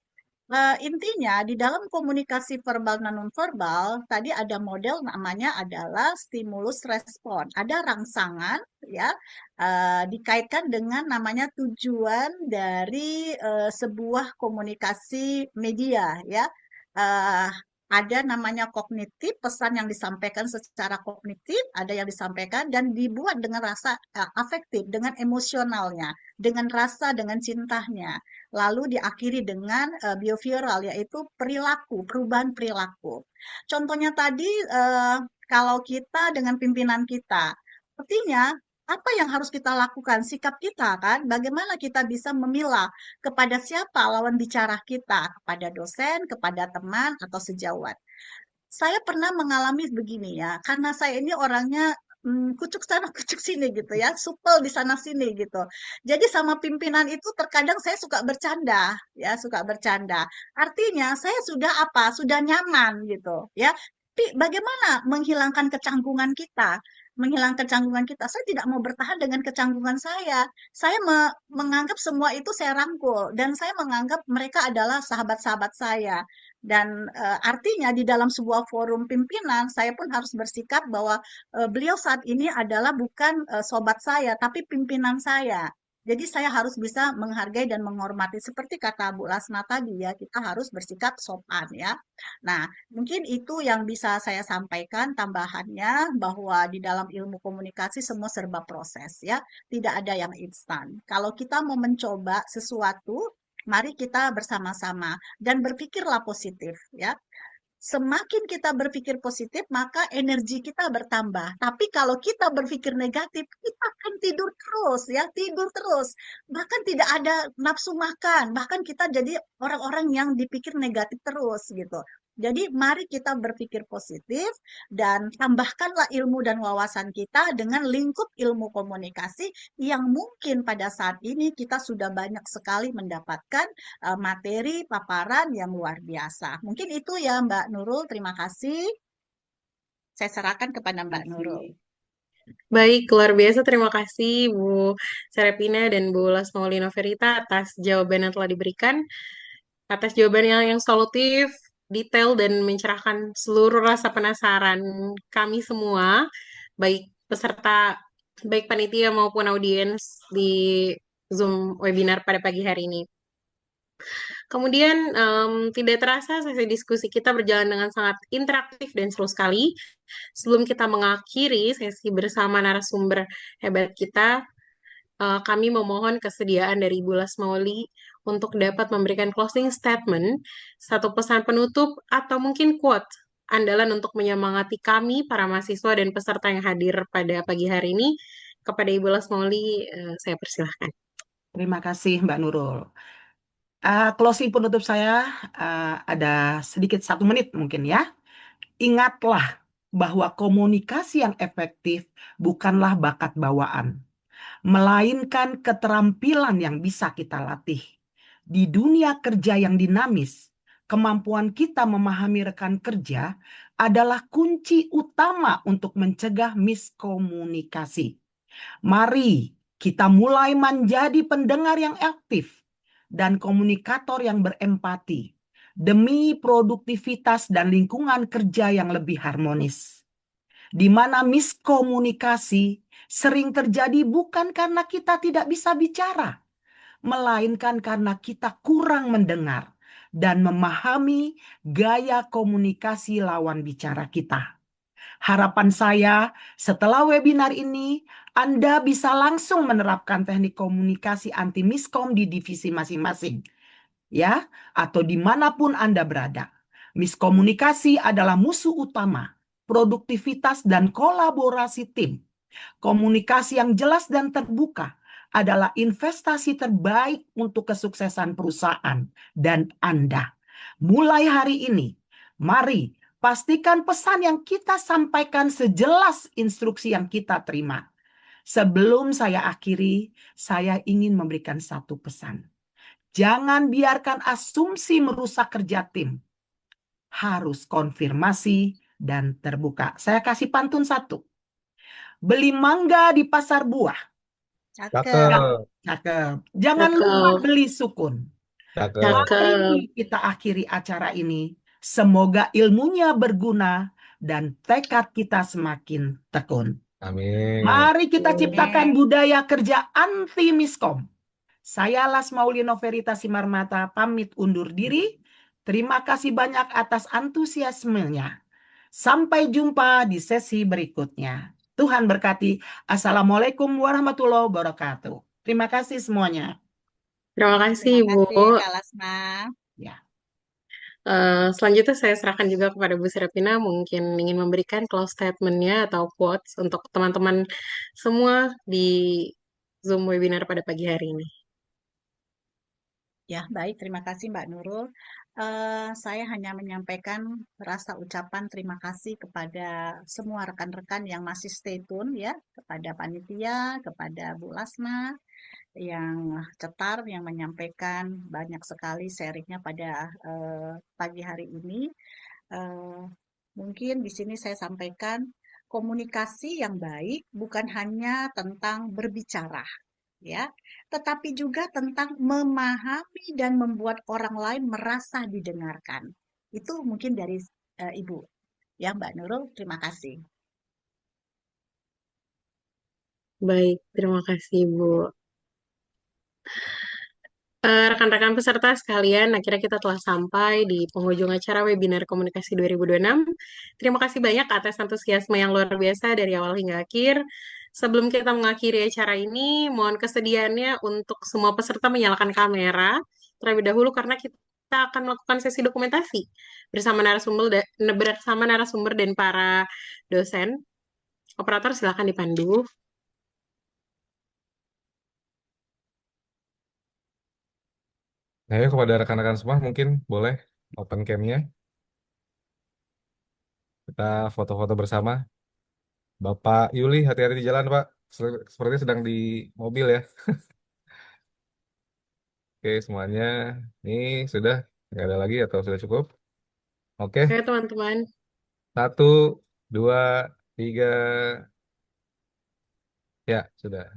intinya di dalam komunikasi verbal dan nonverbal tadi ada model namanya adalah stimulus respon. Ada rangsangan ya dikaitkan dengan namanya tujuan dari sebuah komunikasi media ya. Eh, ada namanya kognitif, pesan yang disampaikan secara kognitif, ada yang disampaikan dan dibuat dengan rasa afektif, dengan emosionalnya, dengan rasa, dengan cintanya. lalu diakhiri dengan behavioral, yaitu perilaku, perubahan perilaku. Contohnya tadi, kalau kita dengan pimpinan kita, artinya apa yang harus kita lakukan? Sikap kita kan, bagaimana kita bisa memilah kepada siapa lawan bicara kita, kepada dosen, kepada teman, atau sejawat. Saya pernah mengalami begini ya, karena saya ini orangnya kucuk sana kucuk sini gitu ya, supel di sana sini gitu. Jadi sama pimpinan itu terkadang saya suka bercanda, ya suka bercanda. Artinya saya sudah apa? Sudah nyaman gitu ya. Tapi bagaimana menghilangkan kecanggungan kita? Menghilangkan kecanggungan kita. Saya tidak mau bertahan dengan kecanggungan saya. Saya menganggap semua itu saya rangkul dan saya menganggap mereka adalah sahabat-sahabat saya. Dan artinya di dalam sebuah forum pimpinan, saya pun harus bersikap bahwa beliau saat ini adalah bukan sobat saya, tapi pimpinan saya. Jadi saya harus bisa menghargai dan menghormati. Seperti kata Bu Lasna tadi ya, kita harus bersikap sopan ya. Nah, mungkin itu yang bisa saya sampaikan tambahannya bahwa di dalam ilmu komunikasi semua serba proses ya. Tidak ada yang instan. Kalau kita mau mencoba sesuatu, mari kita bersama-sama dan berpikirlah positif ya. Semakin kita berpikir positif, maka energi kita bertambah. Tapi kalau kita berpikir negatif, kita akan tidur terus ya, tidur terus. Bahkan tidak ada nafsu makan, bahkan kita jadi orang-orang yang dipikir negatif terus gitu. Jadi mari kita berpikir positif dan tambahkanlah ilmu dan wawasan kita dengan lingkup ilmu komunikasi yang mungkin pada saat ini kita sudah banyak sekali mendapatkan materi paparan yang luar biasa. Mungkin itu ya Mbak Nurul, terima kasih. Saya serahkan kepada Mbak Nurul. Baik, luar biasa. Terima kasih Bu Serepina dan Bu Lasmaulina Verita atas jawaban yang telah diberikan, atas jawaban yang solutif, detail, dan mencerahkan seluruh rasa penasaran kami semua, baik peserta, baik panitia maupun audiens di Zoom webinar pada pagi hari ini. Kemudian tidak terasa sesi diskusi kita berjalan dengan sangat interaktif dan seru sekali. Sebelum kita mengakhiri sesi bersama narasumber hebat kita, kami memohon kesediaan dari Ibu Lasmauli untuk dapat memberikan closing statement, satu pesan penutup, atau mungkin quote andalan untuk menyemangati kami, para mahasiswa dan peserta yang hadir pada pagi hari ini. Kepada Ibu Lasmauli, saya persilahkan. Terima kasih Mbak Nurul. Closing penutup saya ada sedikit 1 menit mungkin ya. Ingatlah bahwa komunikasi yang efektif bukanlah bakat bawaan, melainkan keterampilan yang bisa kita latih. Di dunia kerja yang dinamis, kemampuan kita memahami rekan kerja adalah kunci utama untuk mencegah miskomunikasi. Mari kita mulai menjadi pendengar yang aktif dan komunikator yang berempati demi produktivitas dan lingkungan kerja yang lebih harmonis. Di mana miskomunikasi sering terjadi bukan karena kita tidak bisa bicara, melainkan karena kita kurang mendengar dan memahami gaya komunikasi lawan bicara kita. Harapan saya setelah webinar ini, Anda bisa langsung menerapkan teknik komunikasi anti miskom di divisi masing-masing, ya, atau dimanapun Anda berada. Miskomunikasi adalah musuh utama produktivitas dan kolaborasi tim. Komunikasi yang jelas dan terbuka adalah investasi terbaik untuk kesuksesan perusahaan dan Anda. Mulai hari ini, mari pastikan pesan yang kita sampaikan sejelas instruksi yang kita terima. Sebelum saya akhiri, saya ingin memberikan satu pesan. Jangan biarkan asumsi merusak kerja tim. Harus konfirmasi dan terbuka. Saya kasih pantun 1. Beli mangga di pasar buah. Cakep. Cakep. Jangan lupa beli sukun. Cakep. Mari kita akhiri acara ini. Semoga ilmunya berguna dan tekad kita semakin tekun. Amin. Mari kita ciptakan budaya kerja anti miskom. Saya Lasmaulina Verita Simarmata pamit undur diri. Terima kasih banyak atas antusiasmenya. Sampai jumpa di sesi berikutnya. Tuhan berkati. Assalamualaikum warahmatullahi wabarakatuh. Terima kasih semuanya. Terima kasih, Terima Ibu. kasih Kak Lasma. Ya. Selanjutnya saya serahkan juga kepada Bu Serapina, mungkin ingin memberikan close statement-nya atau quotes untuk teman-teman semua di Zoom webinar pada pagi hari ini. Ya, baik. Terima kasih Mbak Nurul. Saya hanya menyampaikan rasa ucapan terima kasih kepada semua rekan-rekan yang masih stay tune ya, kepada panitia, kepada Bu Lasma yang cetar, yang menyampaikan banyak sekali sharingnya pada pagi hari ini. Eh, Mungkin di sini saya sampaikan komunikasi yang baik bukan hanya tentang berbicara, ya, tetapi juga tentang memahami dan membuat orang lain merasa didengarkan. Itu mungkin dari Ibu. Ya, Mbak Nurul, terima kasih. Baik, terima kasih, Bu. Rekan-rekan peserta sekalian, akhirnya kita telah sampai di penghujung acara webinar komunikasi 2026. Terima kasih banyak atas antusiasme yang luar biasa dari awal hingga akhir. Sebelum kita mengakhiri acara ini, mohon kesediaannya untuk semua peserta menyalakan kamera terlebih dahulu karena kita akan melakukan sesi dokumentasi bersama narasumber dan para dosen. Operator silakan dipandu. Nah, ya kepada rekan-rekan semua mungkin boleh open cam-nya. Kita foto-foto bersama. Bapak Yuli, hati-hati di jalan, Pak. Sepertinya sedang di mobil ya. Oke, semuanya. Ini sudah nggak ada lagi atau sudah cukup? Oke, Oke, teman-teman. 1, 2, 3. Ya, sudah.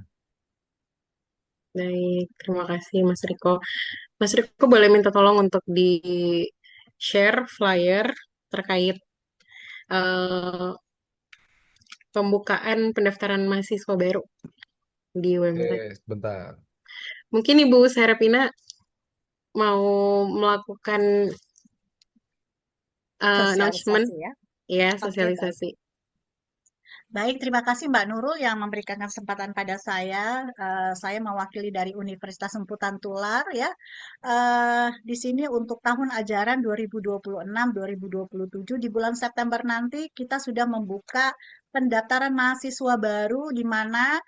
Baik, terima kasih Mas Riko. Mas Riko boleh minta tolong untuk di-share flyer terkait eh, pembukaan pendaftaran mahasiswa baru di UMT. Oke, sebentar. Mungkin Ibu Serapina mau melakukan announcement, Sosialisasi ya. ya, Oke, baik. sosialisasi. Baik, terima kasih Mbak Nurul yang memberikan kesempatan pada saya. Saya mewakili dari Universitas Semputan Tular ya. Di sini untuk tahun ajaran 2026-2027 di bulan September nanti kita sudah membuka pendaftaran mahasiswa baru di mana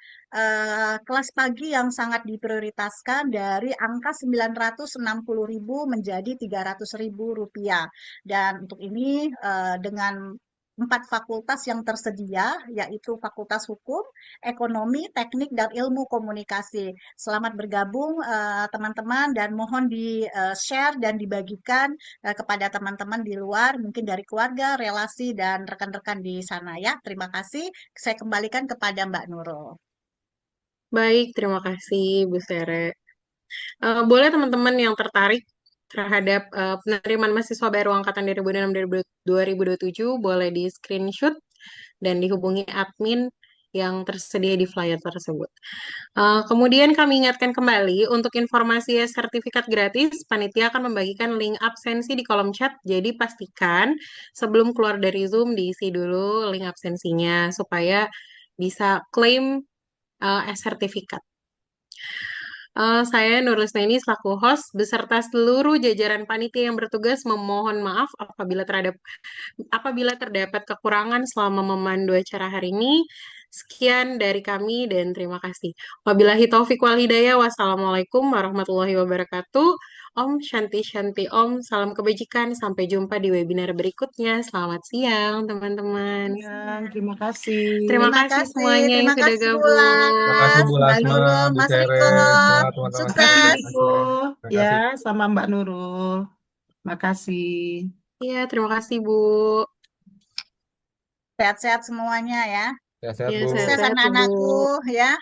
kelas pagi yang sangat diprioritaskan dari angka 960.000 menjadi 300.000 rupiah. Dan untuk ini dengan 4 fakultas yang tersedia, yaitu Fakultas Hukum, Ekonomi, Teknik, dan Ilmu Komunikasi. Selamat bergabung teman-teman dan mohon di-share dan dibagikan kepada teman-teman di luar, mungkin dari keluarga, relasi, dan rekan-rekan di sana ya. Terima kasih. Saya kembalikan kepada Mbak Nurul. Baik, terima kasih Bu Sere. Boleh teman-teman yang tertarik terhadap penerimaan mahasiswa baru angkatan 2026-2027 boleh di screenshot dan dihubungi admin yang tersedia di flyer tersebut. Kemudian kami ingatkan kembali untuk informasi sertifikat gratis, panitia akan membagikan link absensi di kolom chat. Jadi pastikan sebelum keluar dari Zoom diisi dulu link absensinya supaya bisa klaim sertifikat. Saya Nurlisnaini selaku host beserta seluruh jajaran panitia yang bertugas memohon maaf apabila terdapat kekurangan selama memandu acara hari ini. Sekian dari kami dan terima kasih. Wabillahi taufiq wal hidayah. Wassalamualaikum warahmatullahi wabarakatuh. Om Shanti Shanti Om. Salam kebajikan. Sampai jumpa di webinar berikutnya. Selamat siang, teman-teman. Terima kasih. Terima Terima kasih kasih, semuanya yang terima sudah kasih gabung. Terima kasih Bulas, Bu Mbak Lasma, Nurul, Bu Mas Tere, Riko. semua teman-teman Makasih sekalian. Riko. Terima Ya, kasih. sama Mbak Nurul. Makasih. Iya, terima kasih Bu. Sehat-sehat semuanya ya. Sehat-sehat Ya, Bu. Sukses sehat-sehat Ibu. anak-anakku ya.